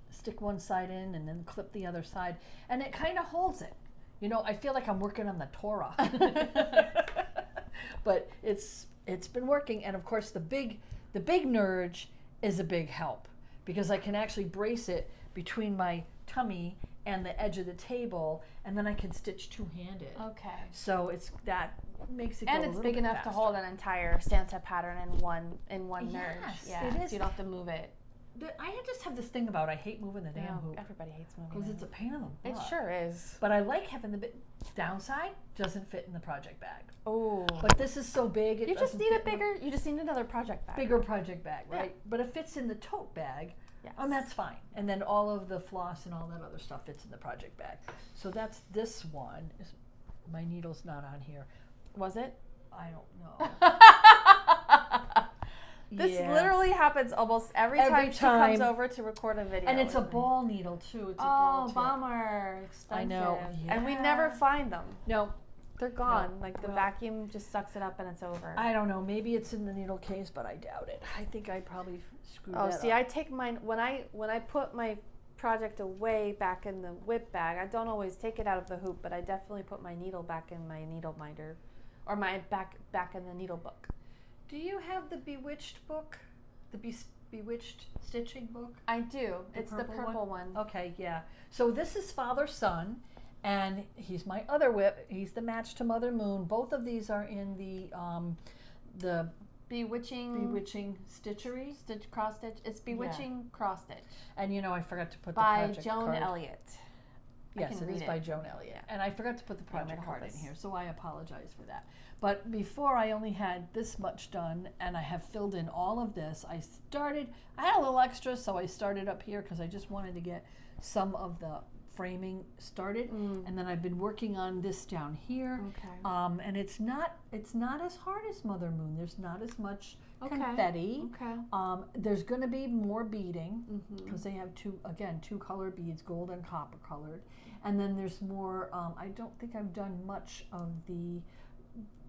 Stick one side in and then clip the other side. And it kind of holds it. I feel like I'm working on the Torah. But it's been working. And of course the big Nerge is a big help because I can actually brace it between my tummy and the edge of the table, and then I can stitch two-handed. Okay. So that makes it go a little bit faster. And it's big enough to hold an entire Santa pattern in one Nerge. Yes, Yeah, it is. so you don't have to move it. I just have this thing about I hate moving the damn hoop. Everybody hates moving Because it's a pain in the butt. It sure is. But I like having the downside doesn't fit in the project bag. Oh. But this is so big. You just need you just need another project bag. Bigger project bag, right? Yeah. But it fits in the tote bag. Yes. And that's fine. And then all of the floss and all that other stuff fits in the project bag. So that's this one. My needle's not on here. Was it? I don't know. This literally happens almost every time she comes over to record a video. And it's a ball needle too. It's a ball bummer. Expensive. I know. Yeah. And we never find them. No. They're gone. No. The vacuum just sucks it up and it's over. I don't know. Maybe it's in the needle case, but I doubt it. I think I probably screwed that up. Oh, see, I take mine when I put my project away back in the whip bag. I don't always take it out of the hoop, but I definitely put my needle back in my needle minder, or my back in the needle book. Do you have the Bewitched book? The Bewitched stitching book? I do. It's the purple one. Okay, yeah. So this is Father Son, and he's my other whip. He's the match to Mother Moon. Both of these are in the Bewitching Stitchery. Cross stitch. It's Bewitching Cross Stitch. And I forgot to put by the project Joan card. Elliott. Yes, it is by Joan Elliott. Yeah. And I forgot to put the project card in this. here, so I apologize for that. But before I only had this much done, and I have filled in all of this. I had a little extra, so I started up here because I just wanted to get some of the framing started, and then I've been working on this down here. Okay. And it's not as hard as Mother Moon. There's not as much confetti. Okay. There's going to be more beading because they have two color beads, gold and copper colored, and then there's more. I don't think I've done much of the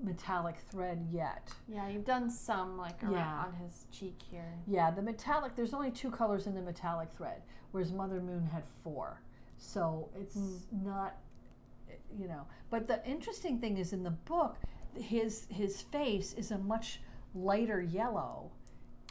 metallic thread yet. Yeah, you've done some like around on his cheek here. Yeah, the metallic. There's only 2 colors in the metallic thread, whereas Mother Moon had 4. So it's not, But the interesting thing is in the book, his face is a much lighter yellow.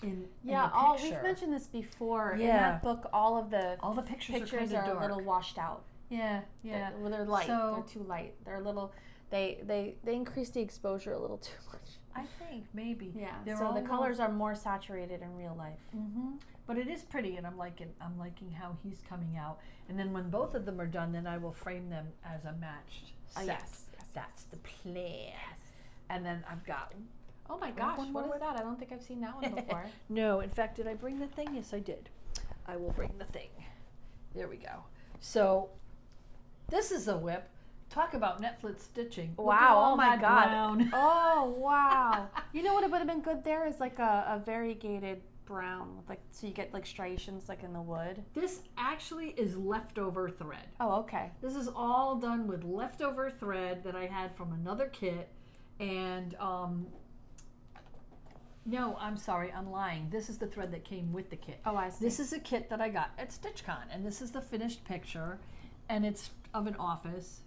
In the picture. We've mentioned this before. In that book, all the pictures are a little washed out. Yeah. They're light. They're too light. They're a little. They increase the exposure a little too much. I think maybe. Yeah. So the colors are more saturated in real life. But it is pretty, and I'm liking how he's coming out. And then when both of them are done, then I will frame them as a matched set. Yes. That's the plan. Yes. And then I've got. Oh my gosh! What is that? I don't think I've seen that one before. No, in fact, did I bring the thing? Yes, I did. I will bring the thing. There we go. So this is a whip. Talk about Netflix stitching. Wow! Oh my God! Oh wow! You know what would have been good there is like a variegated brown, like so you get like striations like in the wood. This actually is leftover thread. Oh, okay. This is all done with leftover thread that I had from another kit, and no, I'm sorry, I'm lying. This is the thread that came with the kit. Oh, I see. This is a kit that I got at StitchCon, and this is the finished picture, and it's of an office.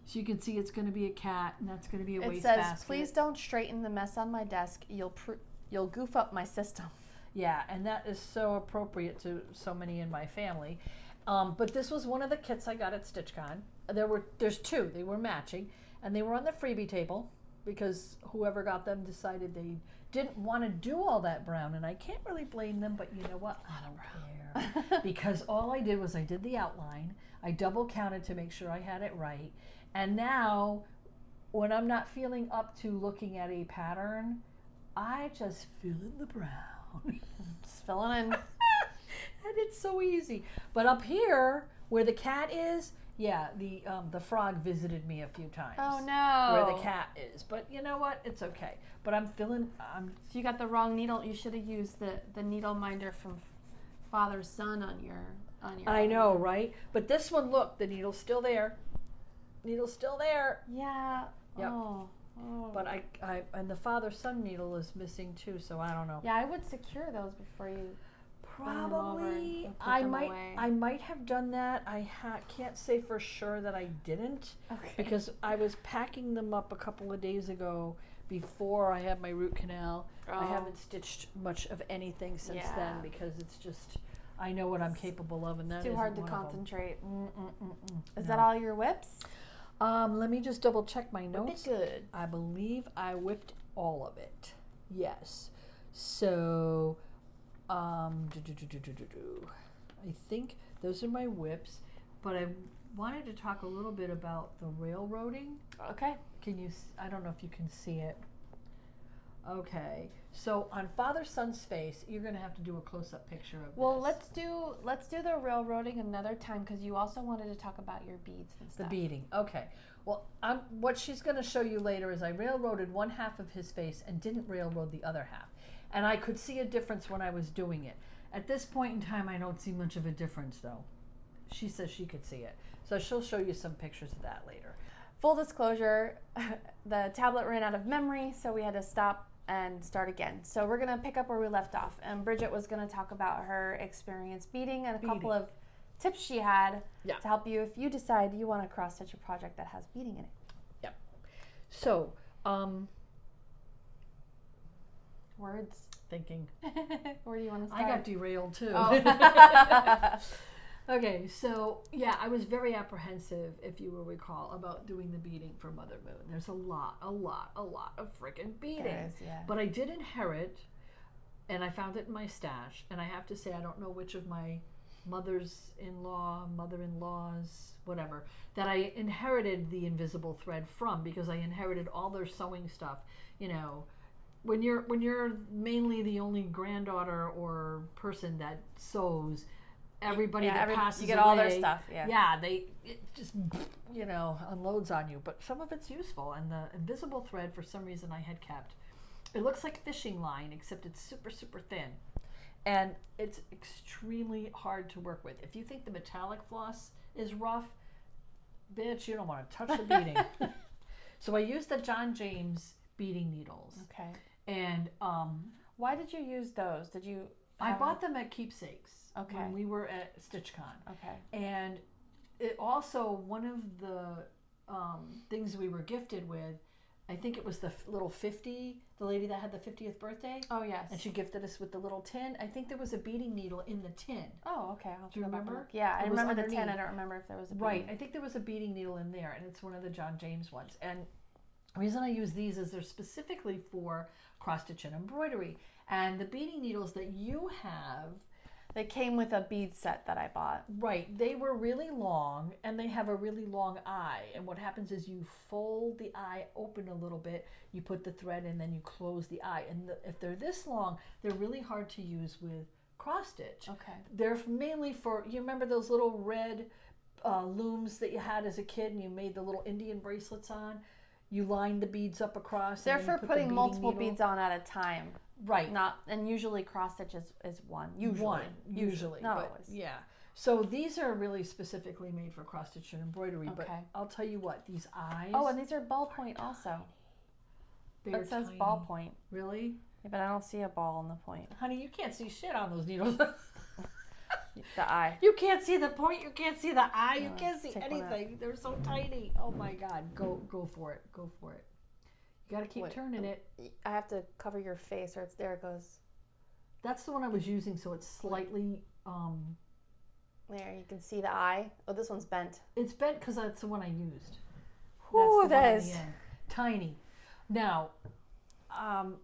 So you can see it's going to be a cat, and that's going to be a wastebasket. It says, "Please don't straighten the mess on my desk. You'll goof up my system." Yeah, and that is so appropriate to so many in my family. But this was one of the kits I got at StitchCon. There's 2. They were matching, and they were on the freebie table because whoever got them decided they didn't want to do all that brown, and I can't really blame them. But you know what? I don't care because all I did was I did the outline. I double counted to make sure I had it right. And now, when I'm not feeling up to looking at a pattern, I just fill in the brown. Just filling in. And it's so easy. But up here, where the cat is, the frog visited me a few times. Oh no. Where the cat is. But you know what? It's okay. But So you got the wrong needle. You should have used the needle minder from Father's Son on your I know, right? But this one, look, the needle's still there. Needle's still there. Yeah. Yep. Oh. But I and the father-son needle is missing too, so I don't know. Yeah, I would secure those before you. Probably. I might have done that. I can't say for sure that I didn't, because I was packing them up a couple of days ago before I had my root canal. I haven't stitched much of anything since then because it's just. I know what I'm capable of, and that is too hard to concentrate. Is No. that all your whips? Let me just double check my notes. Good. I believe I whipped all of it. Yes. So, I think those are my whips, but I wanted to talk a little bit about the railroading. Okay. I don't know if you can see it. Okay, so on father-son's face, you're going to have to do a close-up picture of Well, this. let's do the railroading another time, because you also wanted to talk about your beads and stuff. The beading, okay. Well, what she's going to show you later is I railroaded one half of his face and didn't railroad the other half. And I could see a difference when I was doing it. At this point in time, I don't see much of a difference, though. She says she could see it. So she'll show you some pictures of that later. Full disclosure, the tablet ran out of memory, so we had to stop and start again. So we're going to pick up where we left off, and Bridget was going to talk about her experience beading and a couple of tips she had to help you if you decide you want to cross stitch a project that has beading in it. Yep. So, words. Thinking. Where do you want to start? I got derailed too. Oh. Okay, so yeah, I was very apprehensive, if you will recall, about doing the beading for Mother Moon. There's a lot of freaking beading. There is, yeah. But I did inherit, and I found it in my stash, and I have to say I don't know which of my mothers-in-law, mother-in-laws, whatever, that I inherited the invisible thread from, because I inherited all their sewing stuff. You know, when you're mainly the only granddaughter or person that sews, everybody that passes you get away, all their stuff. It just, you know, unloads on you. But some of it's useful, and the invisible thread, for some reason, I had kept. It looks like fishing line, except it's super, super thin. And it's extremely hard to work with. If you think the metallic floss is rough, bitch, you don't want to touch the beading. So I used the John James beading needles. Okay. And why did you use those? Did you? I bought them at Keepsakes. Okay. When we were at StitchCon. Okay. And it also, one of the things we were gifted with, I think it was the little 50, the lady that had the 50th birthday. Oh, yes. And she gifted us with the little tin. I think there was a beading needle in the tin. Oh, okay. Do you remember? Yeah, I remember the underneath. tin. I don't remember if there was a beading. Right. I think there was a beading needle in there, and it's one of the John James ones. And the reason I use these is they're specifically for cross-stitch and embroidery. And the beading needles that you have, they came with a bead set that I bought. Right. They were really long, and they have a really long eye. And what happens is you fold the eye open a little bit, you put the thread, and then you close the eye. And if they're this long, they're really hard to use with cross-stitch. Okay. They're mainly for, you remember those little red looms that you had as a kid, and you made the little Indian bracelets on? You lined the beads up across. They're for putting multiple beads on at a time. Right. And usually cross stitch is one. Usually. But Not always. yeah. So these are really specifically made for cross stitch and embroidery. Okay. But I'll tell you what, these eyes. Oh, and these are ballpoint also. It says tiny. ballpoint. Really? Yeah, but I don't see a ball on the point. Honey, you can't see shit on those needles. The eye. You can't see the point. You can't see the eye. No, you can't see anything. They're so tiny. Oh my God. Go for it. Go for it. You got to keep turning it. I have to cover your face, or there it goes. That's the one I was using, so it's slightly. There, you can see the eye. Oh, this one's bent. It's bent because that's the one I used. Ooh, that is tiny. Now,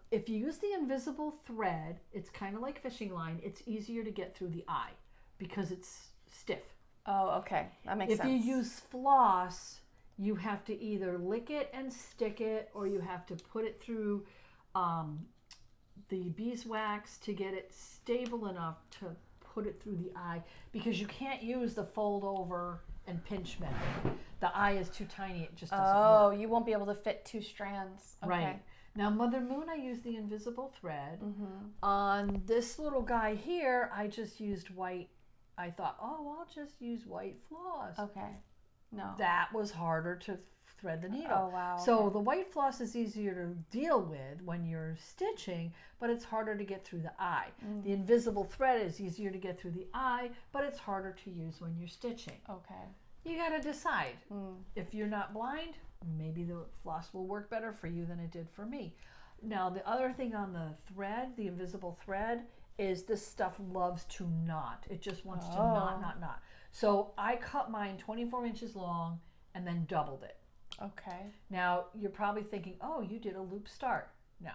if you use the invisible thread, it's kind of like fishing line. It's easier to get through the eye because it's stiff. Oh, okay, that makes sense. If you use floss, you have to either lick it and stick it, or you have to put it through the beeswax to get it stable enough to put it through the eye, because you can't use the fold over and pinch method. The eye is too tiny, it just doesn't work. Oh, you won't be able to fit two strands. Okay. Right. Now, Mother Moon, I used the invisible thread. On this little guy here, I just used white. I thought, oh, I'll just use white floss. Okay. No. That was harder to thread the needle. Oh, wow. So okay. the white floss is easier to deal with when you're stitching, but it's harder to get through the eye. The invisible thread is easier to get through the eye, but it's harder to use when you're stitching. Okay. You got to decide. If you're not blind, maybe the floss will work better for you than it did for me. Now, the other thing on the thread, the invisible thread, is this stuff loves to knot. It just wants to knot. So I cut mine 24 inches long and then doubled it. Okay. Now, you're probably thinking, oh, you did a loop start. No.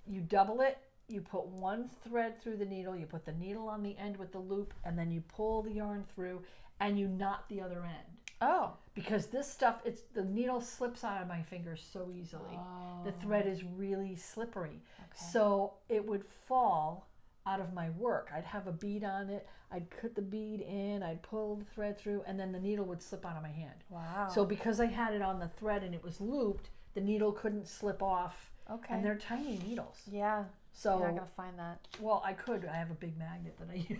You double it, you put one thread through the needle, you put the needle on the end with the loop, and then you pull the yarn through, and you knot the other end. Oh. Because this stuff, the needle slips out of my fingers so easily. Oh. The thread is really slippery. Okay. So it would fall out of my work. I'd have a bead on it, I'd cut the bead in, I'd pull the thread through, and then the needle would slip out of my hand. Wow. So because I had it on the thread and it was looped, the needle couldn't slip off. Okay. And they're tiny needles. Yeah. So you're not gonna find that. Well, I could. I have a big magnet that I use.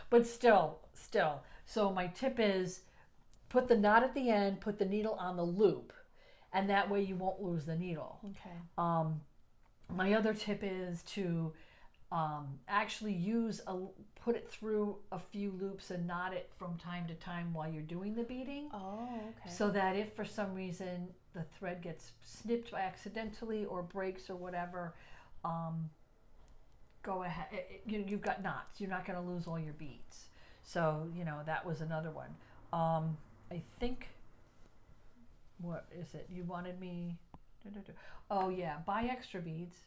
But still. So my tip is put the knot at the end, put the needle on the loop, and that way you won't lose the needle. Okay. My other tip is to actually put it through a few loops and knot it from time to time while you're doing the beading. Oh, okay. So that if for some reason the thread gets snipped accidentally or breaks or whatever, go ahead. You've got knots. You're not going to lose all your beads. So, that was another one. I think, what is it? You wanted me, oh yeah, buy extra beads.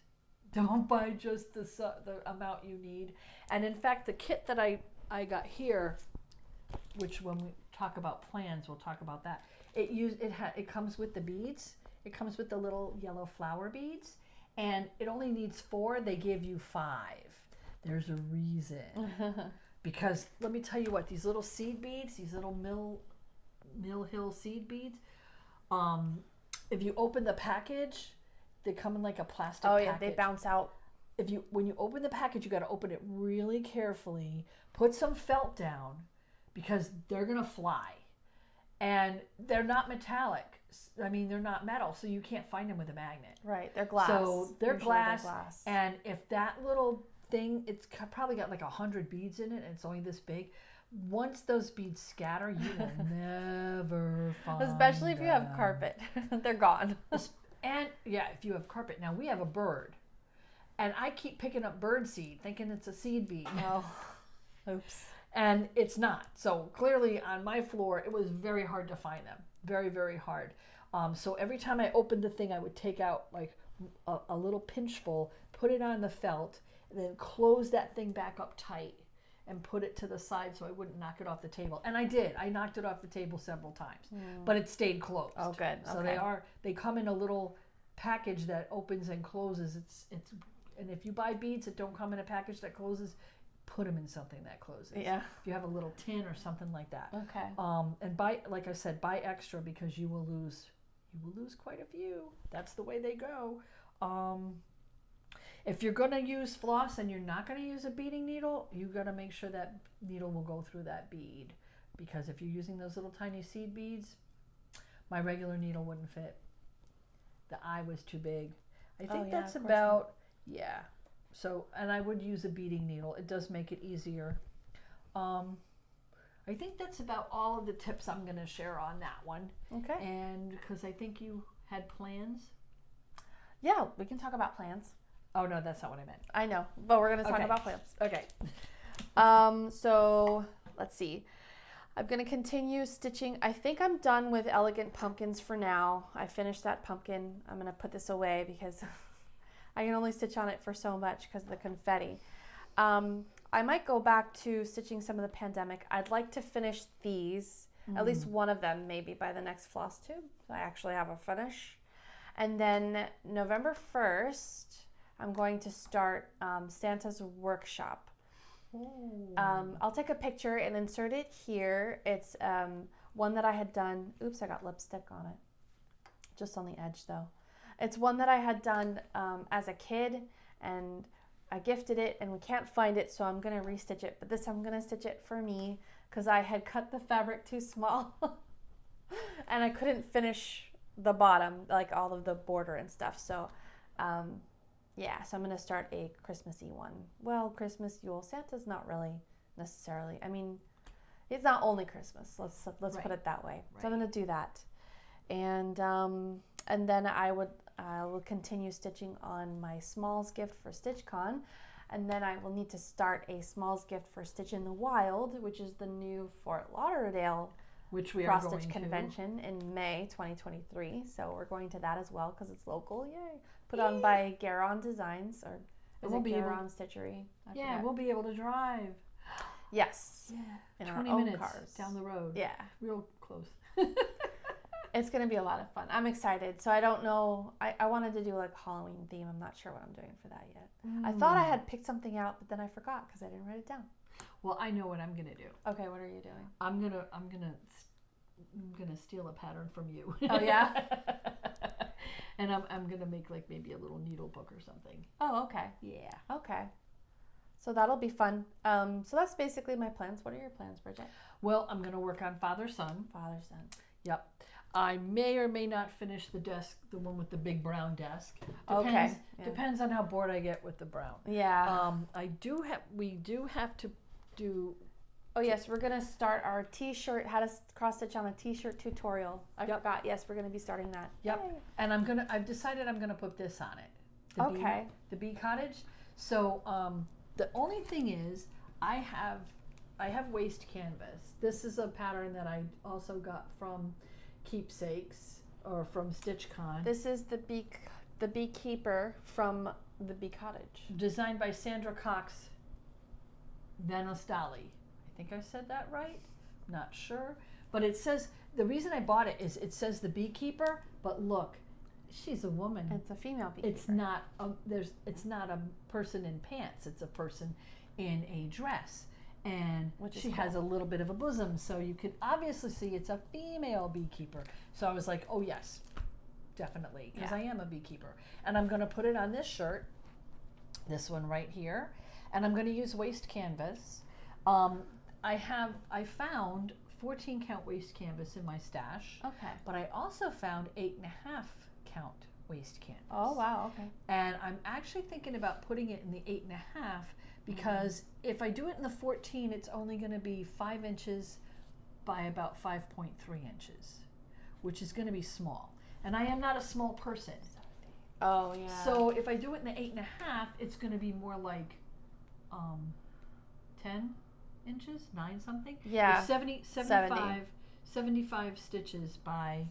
Don't buy just the amount you need. And in fact, the kit that I I got here, which when we talk about plans, we'll talk about that. It comes with the beads. It comes with the little yellow flower beads, and it only needs 4. They give you 5. There's a reason. Because let me tell you what, these little seed beads, these little Mill Hill seed beads, if you open the package, they come in like a plastic package. Oh yeah, they bounce out. When you open the package, you got to open it really carefully. Put some felt down because they're gonna fly, and they're not metallic. I mean, they're not metal, so you can't find them with a magnet. Right, they're glass. So they're glass, and if that little thing, it's probably got like 100 beads in it, and it's only this big. Once those beads scatter, you will never find them. Especially if you have carpet. They're gone. And yeah, if you have carpet. Now we have a bird, and I keep picking up bird seed thinking it's a seed bead. Oh, oops. And it's not. So clearly on my floor, it was very hard to find them. Very, very hard. So every time I opened the thing, I would take out like a little pinchful, put it on the felt, and then close that thing back up tight and put it to the side so I wouldn't knock it off the table. And I did. I knocked it off the table several times, but it stayed closed. Oh, good. So okay. they come in a little package that opens and closes. And if you buy beads that don't come in a package that closes, put them in something that closes. Yeah. If you have a little tin or something like that. Okay. And like I said, buy extra because you will lose quite a few. That's the way they go. If you're going to use floss and you're not going to use a beading needle, you got to make sure that needle will go through that bead, because if you're using those little tiny seed beads, my regular needle wouldn't fit. The eye was too big. I think that's about, yeah. So, and I would use a beading needle. It does make it easier. I think that's about all of the tips I'm going to share on that one. Okay. And because I think you had plans. Yeah, we can talk about plans. Oh, no, that's not what I meant. I know, but we're going to talk about plans. Okay. So let's see. I'm going to continue stitching. I think I'm done with Elegant Pumpkins for now. I finished that pumpkin. I'm going to put this away because I can only stitch on it for so much because of the confetti. I might go back to stitching some of the Pandemic. I'd like to finish these, at least one of them maybe by the next Flosstube. So I actually have a finish. And then November 1st, I'm going to start Santa's Workshop. I'll take a picture and insert it here. It's one that I had done. Oops, I got lipstick on it. Just on the edge though. It's one that I had done as a kid, and I gifted it and we can't find it, so I'm going to restitch it. But this I'm going to stitch it for me because I had cut the fabric too small and I couldn't finish the bottom, like all of the border and stuff. So yeah, so I'm going to start a Christmassy one. Well, Christmas, Yule, Santa's not really necessarily. I mean, it's not only Christmas. Let's put it that way. Right. So I'm going to do that. And then I will continue stitching on my Smalls gift for StitchCon, and then I will need to start a Smalls gift for Stitch in the Wild, which is the new Fort Lauderdale cross stitch convention in May 2023. So we're going to that as well because it's local. Yay! Put on by Garon Designs, or is it Garon Stitchery? Yeah, we'll be able to drive. Yes. Yeah. In 20 our own minutes cars down the road. Yeah. Real close. It's going to be a lot of fun. I'm excited. So I don't know. I wanted to do like a Halloween theme. I'm not sure what I'm doing for that yet. I thought I had picked something out, but then I forgot because I didn't write it down. Well, I know what I'm going to do. Okay, what are you doing? I'm gonna steal a pattern from you. Oh yeah. And I'm gonna make like maybe a little needle book or something. Oh, okay. Yeah. Okay. So that'll be fun. So that's basically my plans. What are your plans, Bridget? Well, I'm gonna work on Father-Son. Father-Son. Yep. I may or may not finish the desk, the one with the big brown desk. Depends on how bored I get with the brown. Yeah. We do have to do. Oh yes, we're gonna start our T-shirt, how to cross stitch on a T-shirt tutorial. I forgot. Yes, we're gonna be starting that. Yep. Yay. And I've decided I'm gonna put this on it. The bee cottage. So the only thing is, I have waste canvas. This is a pattern that I also got from Keepsakes or from StitchCon. This is the beekeeper from the Bee Cottage. Designed by Sandra Cox Vanostali. think I said that right. Not sure. But it says, the reason I bought it is it says the beekeeper, but look, she's a woman. It's a female beekeeper. It's not a person in pants. It's a person in a dress. And she has a little bit of a bosom, so you can obviously see it's a female beekeeper. So I was like, oh yes, definitely, because I am a beekeeper. And I'm going to put it on this shirt, this one right here, and I'm going to use waste canvas. I found 14 count waste canvas in my stash. Okay. But I also found 8.5 count waste canvas. Oh wow, okay. And I'm actually thinking about putting it in the 8.5 because if I do it in the 14, it's only going to be 5 inches by about 5.3 inches, which is going to be small. And I am not a small person. Oh yeah. So if I do it in the 8.5, it's going to be more like 10 inches, 9 something. Yeah. It's 75 stitches by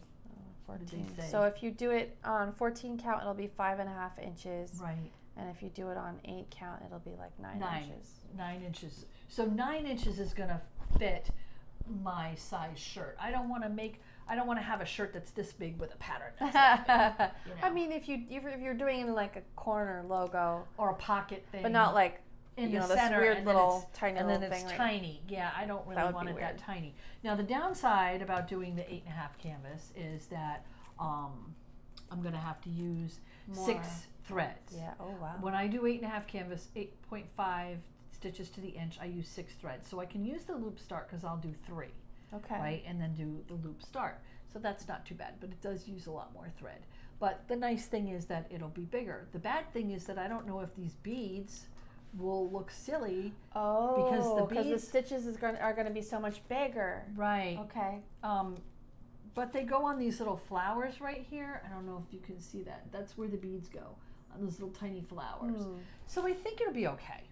14. So if you do it on 14 count, it'll be 5.5 inches. Right. And if you do it on 8 count, it'll be like 9 inches. 9 inches. So 9 inches is going to fit my size shirt. I don't want to have a shirt that's this big with a pattern. That's that big, you know? I mean, if you're doing it in like a corner logo or a pocket thing, but not like in the this center, weird little tiny and little then thing. It's tiny. Yeah, I don't really want it that tiny. Now the downside about doing the 8.5 canvas is that I'm going to have to use 6 threads. Yeah. Oh wow. When I do 8.5 canvas, 8.5 stitches to the inch, I use 6 threads. So I can use the loop start because I'll do 3. Okay. Right, and then do the loop start. So that's not too bad, but it does use a lot more thread. But the nice thing is that it'll be bigger. The bad thing is that I don't know if these beads will look silly. Oh, because the stitches are going to be so much bigger. Right. Okay. But they go on these little flowers right here. I don't know if you can see that. That's where the beads go, on those little tiny flowers. So I think it'll be okay.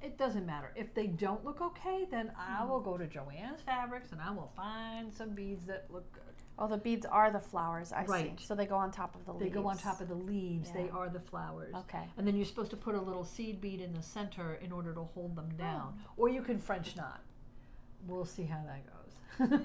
It doesn't matter. If they don't look okay, then I will go to Joann's Fabrics and I will find some beads that look good. Oh, the beads are the flowers, I see. So they go on top of the leaves. They go on top of the leaves. Yeah. They are the flowers. Okay. And then you're supposed to put a little seed bead in the center in order to hold them down. Or you can French knot. We'll see how that goes.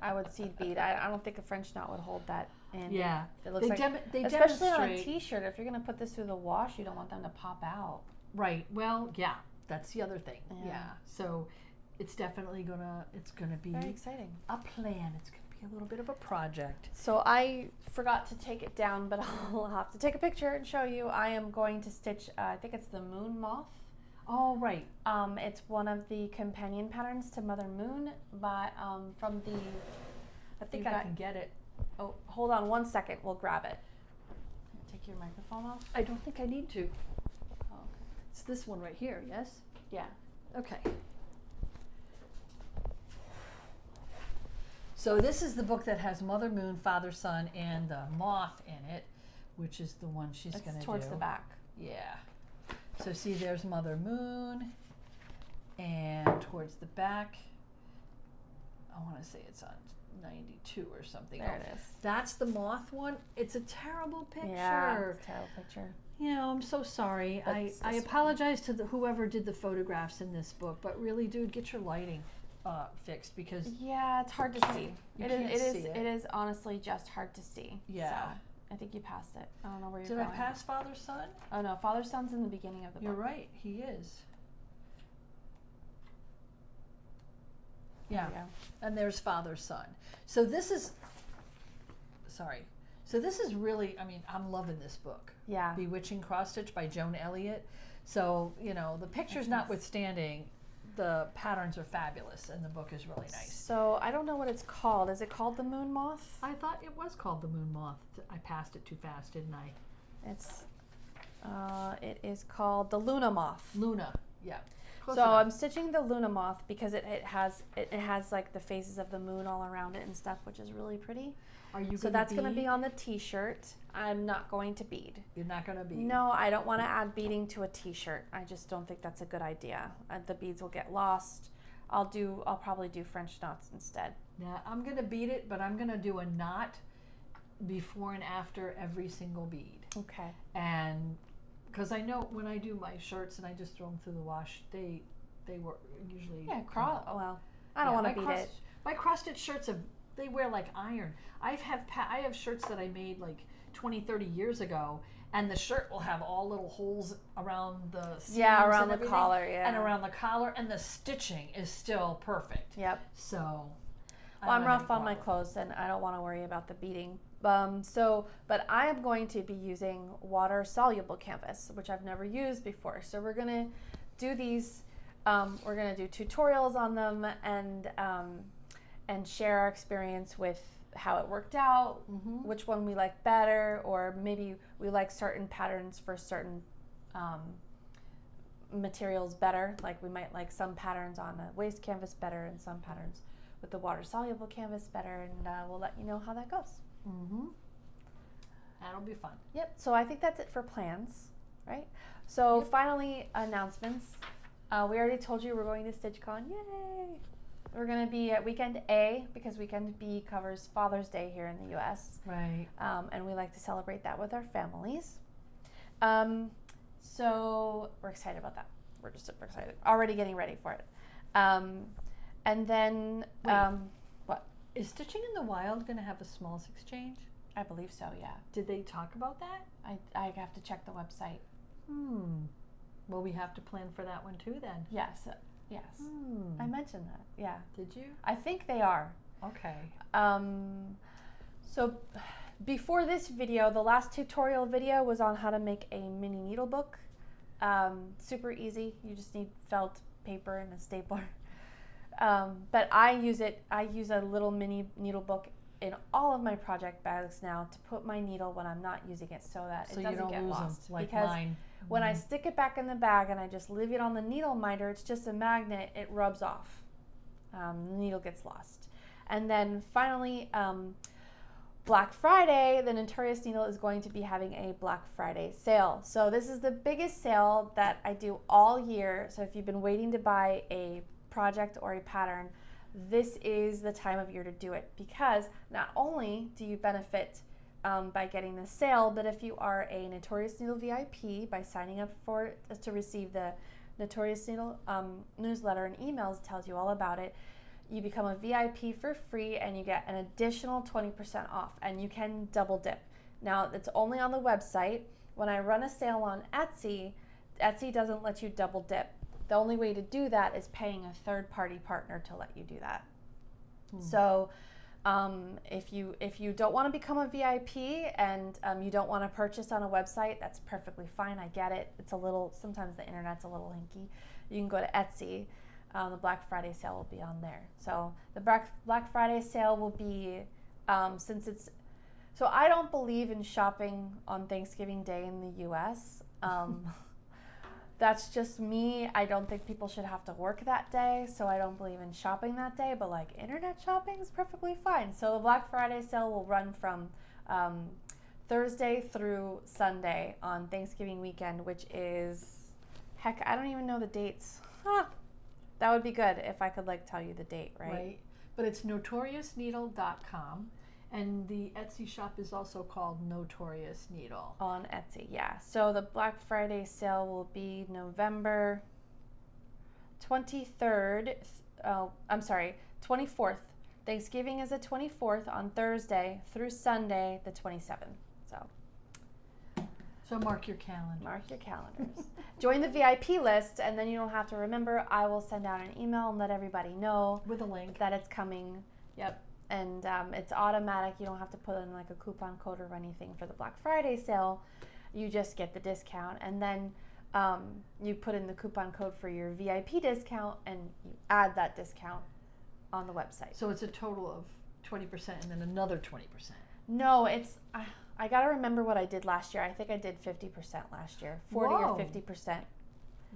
I would seed bead. I don't think a French knot would hold that in. Yeah. It looks they especially on a t-shirt. If you're going to put this through the wash, you don't want them to pop out. Right. Well, yeah. That's the other thing. Yeah. So it's definitely gonna be very exciting. A plan. It's gonna be a little bit of a project. So I forgot to take it down, but I'll have to take a picture and show you. I am going to stitch. I think it's the moon moth. Oh right. It's one of the companion patterns to Mother Moon, but from the. I think I can get it. Oh, hold on 1 second. We'll grab it. Take your microphone off. I don't think I need to. Oh, okay. It's this one right here. Yes. Yeah. Okay. So this is the book that has Mother Moon, Father Sun, and the moth in it, which is the one she's going to do. Towards the back. Yeah. So see, there's Mother Moon, and towards the back, I want to say it's on 92 or something. There it is. That's the moth one. It's a terrible picture. Yeah, it's a terrible picture. You know, I'm so sorry. I apologize to whoever did the photographs in this book, but really, dude, get your lighting fixed because it's hard to see. It is honestly just hard to see. Yeah. So I think you passed it. I don't know where you're going. Did I pass Father Son? Oh no, Father Son's in the beginning of the book. You're right. He is. Yeah. And there's Father Son. So this is. Sorry. So this is really. I mean, I'm loving this book. Yeah. Bewitching Cross Stitch by Joan Elliott. So you know, the pictures notwithstanding, the patterns are fabulous, and the book is really nice. So I don't know what it's called. Is it called the Moon Moth? I thought it was called the Moon Moth. I passed it too fast, didn't I? It is called the Luna Moth. Luna, yeah. So I'm stitching the Luna Moth because it has like the phases of the moon all around it and stuff, which is really pretty. So that's going to be on the t-shirt. I'm not going to bead. You're not going to bead? No, I don't want to add beading to a t-shirt. I just don't think that's a good idea. The beads will get lost. I'll probably do French knots instead. Yeah, I'm going to bead it, but I'm going to do a knot before and after every single bead. Okay. And Because I know when I do my shirts and I just throw them through the wash, they were usually well, I don't want to beat it. My cross-stitch shirts they wear like iron. I have shirts that I made like 20, 30 years ago, and the shirt will have all little holes around the seams around and the collar, and around the collar, and the stitching is still perfect. Yep. So, well, I'm rough on my clothes, and I don't want to worry about the beading. But I am going to be using water-soluble canvas, which I've never used before. So we're gonna do these. We're gonna do tutorials on them and share our experience with how it worked out, which one we like better, or maybe we like certain patterns for certain materials better. Like we might like some patterns on a waste canvas better and some patterns with the water-soluble canvas better, and we'll let you know how that goes. That'll be fun. Yep, so I think that's it for plans, right? So finally, announcements. We already told you we're going to StitchCon, yay! We're going to be at Weekend A because Weekend B covers Father's Day here in the U.S. Right. And we like to celebrate that with our families. So we're excited about that. We're just super excited. Already getting ready for it. And then, what? Is Stitching in the Wild going to have a smalls exchange? I believe so, yeah. Did they talk about that? I have to check the website. Well, we have to plan for that one too then. Yes. I mentioned that, yeah. Did you? I think they are. Okay. So before this video, the last tutorial video was on how to make a mini needle book. Super easy. You just need felt paper and a stapler. But I use a little mini needle book in all of my project bags now to put my needle when I'm not using it so that it doesn't get lost. Like because mine. When I stick it back in the bag and I just leave it on the needle minder, it's just a magnet, it rubs off. The needle gets lost. And then finally, Black Friday, the Notorious Needle is going to be having a Black Friday sale. So this is the biggest sale that I do all year. So if you've been waiting to buy a project or a pattern, this is the time of year to do it, because not only do you benefit by getting the sale, but if you are a Notorious Needle VIP, by signing up to receive the Notorious Needle newsletter and emails, tells you all about it, you become a VIP for free and you get an additional 20% off, and you can double dip. Now, it's only on the website. When I run a sale on Etsy, Etsy doesn't let you double dip. The only way to do that is paying a third-party partner to let you do that. So if you don't want to become a VIP and you don't want to purchase on a website, that's perfectly fine. I get it. It's a little, sometimes the internet's a little hinky. You can go to Etsy. The Black Friday sale will be on there. So the Black Friday sale will be, so I don't believe in shopping on Thanksgiving Day in the US. That's just me. I don't think people should have to work that day, so I don't believe in shopping that day, but like internet shopping is perfectly fine. So the Black Friday sale will run from Thursday through Sunday on Thanksgiving weekend, which is, heck, I don't even know the dates. That would be good if I could like tell you the date, right? Right. But it's notoriousneedle.com. And the Etsy shop is also called Notorious Needle. On Etsy, yeah. So the Black Friday sale will be November 23rd. 24th. Thanksgiving is the 24th on Thursday through Sunday, the 27th. So mark your calendar. Mark your calendars. Join the VIP list, and then you don't have to remember. I will send out an email and let everybody know with a link that it's coming. Yep. And it's automatic. You don't have to put in like a coupon code or anything for the Black Friday sale. You just get the discount, and then you put in the coupon code for your VIP discount, and you add that discount on the website. So it's a total of 20% and then another 20%. No, it's I got to remember what I did last year. I think I did 50% last year, 40 or 50%.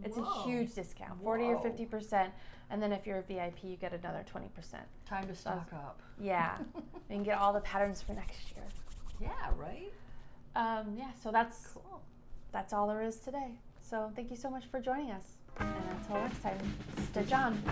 It's a huge discount, 40 or 50%. And then if you're a VIP, you get another 20%. Time to stock up. Yeah. You can get all the patterns for next year. Yeah, right? Yeah, so that's cool. That's all there is today. So thank you so much for joining us. And until next time, stitch on.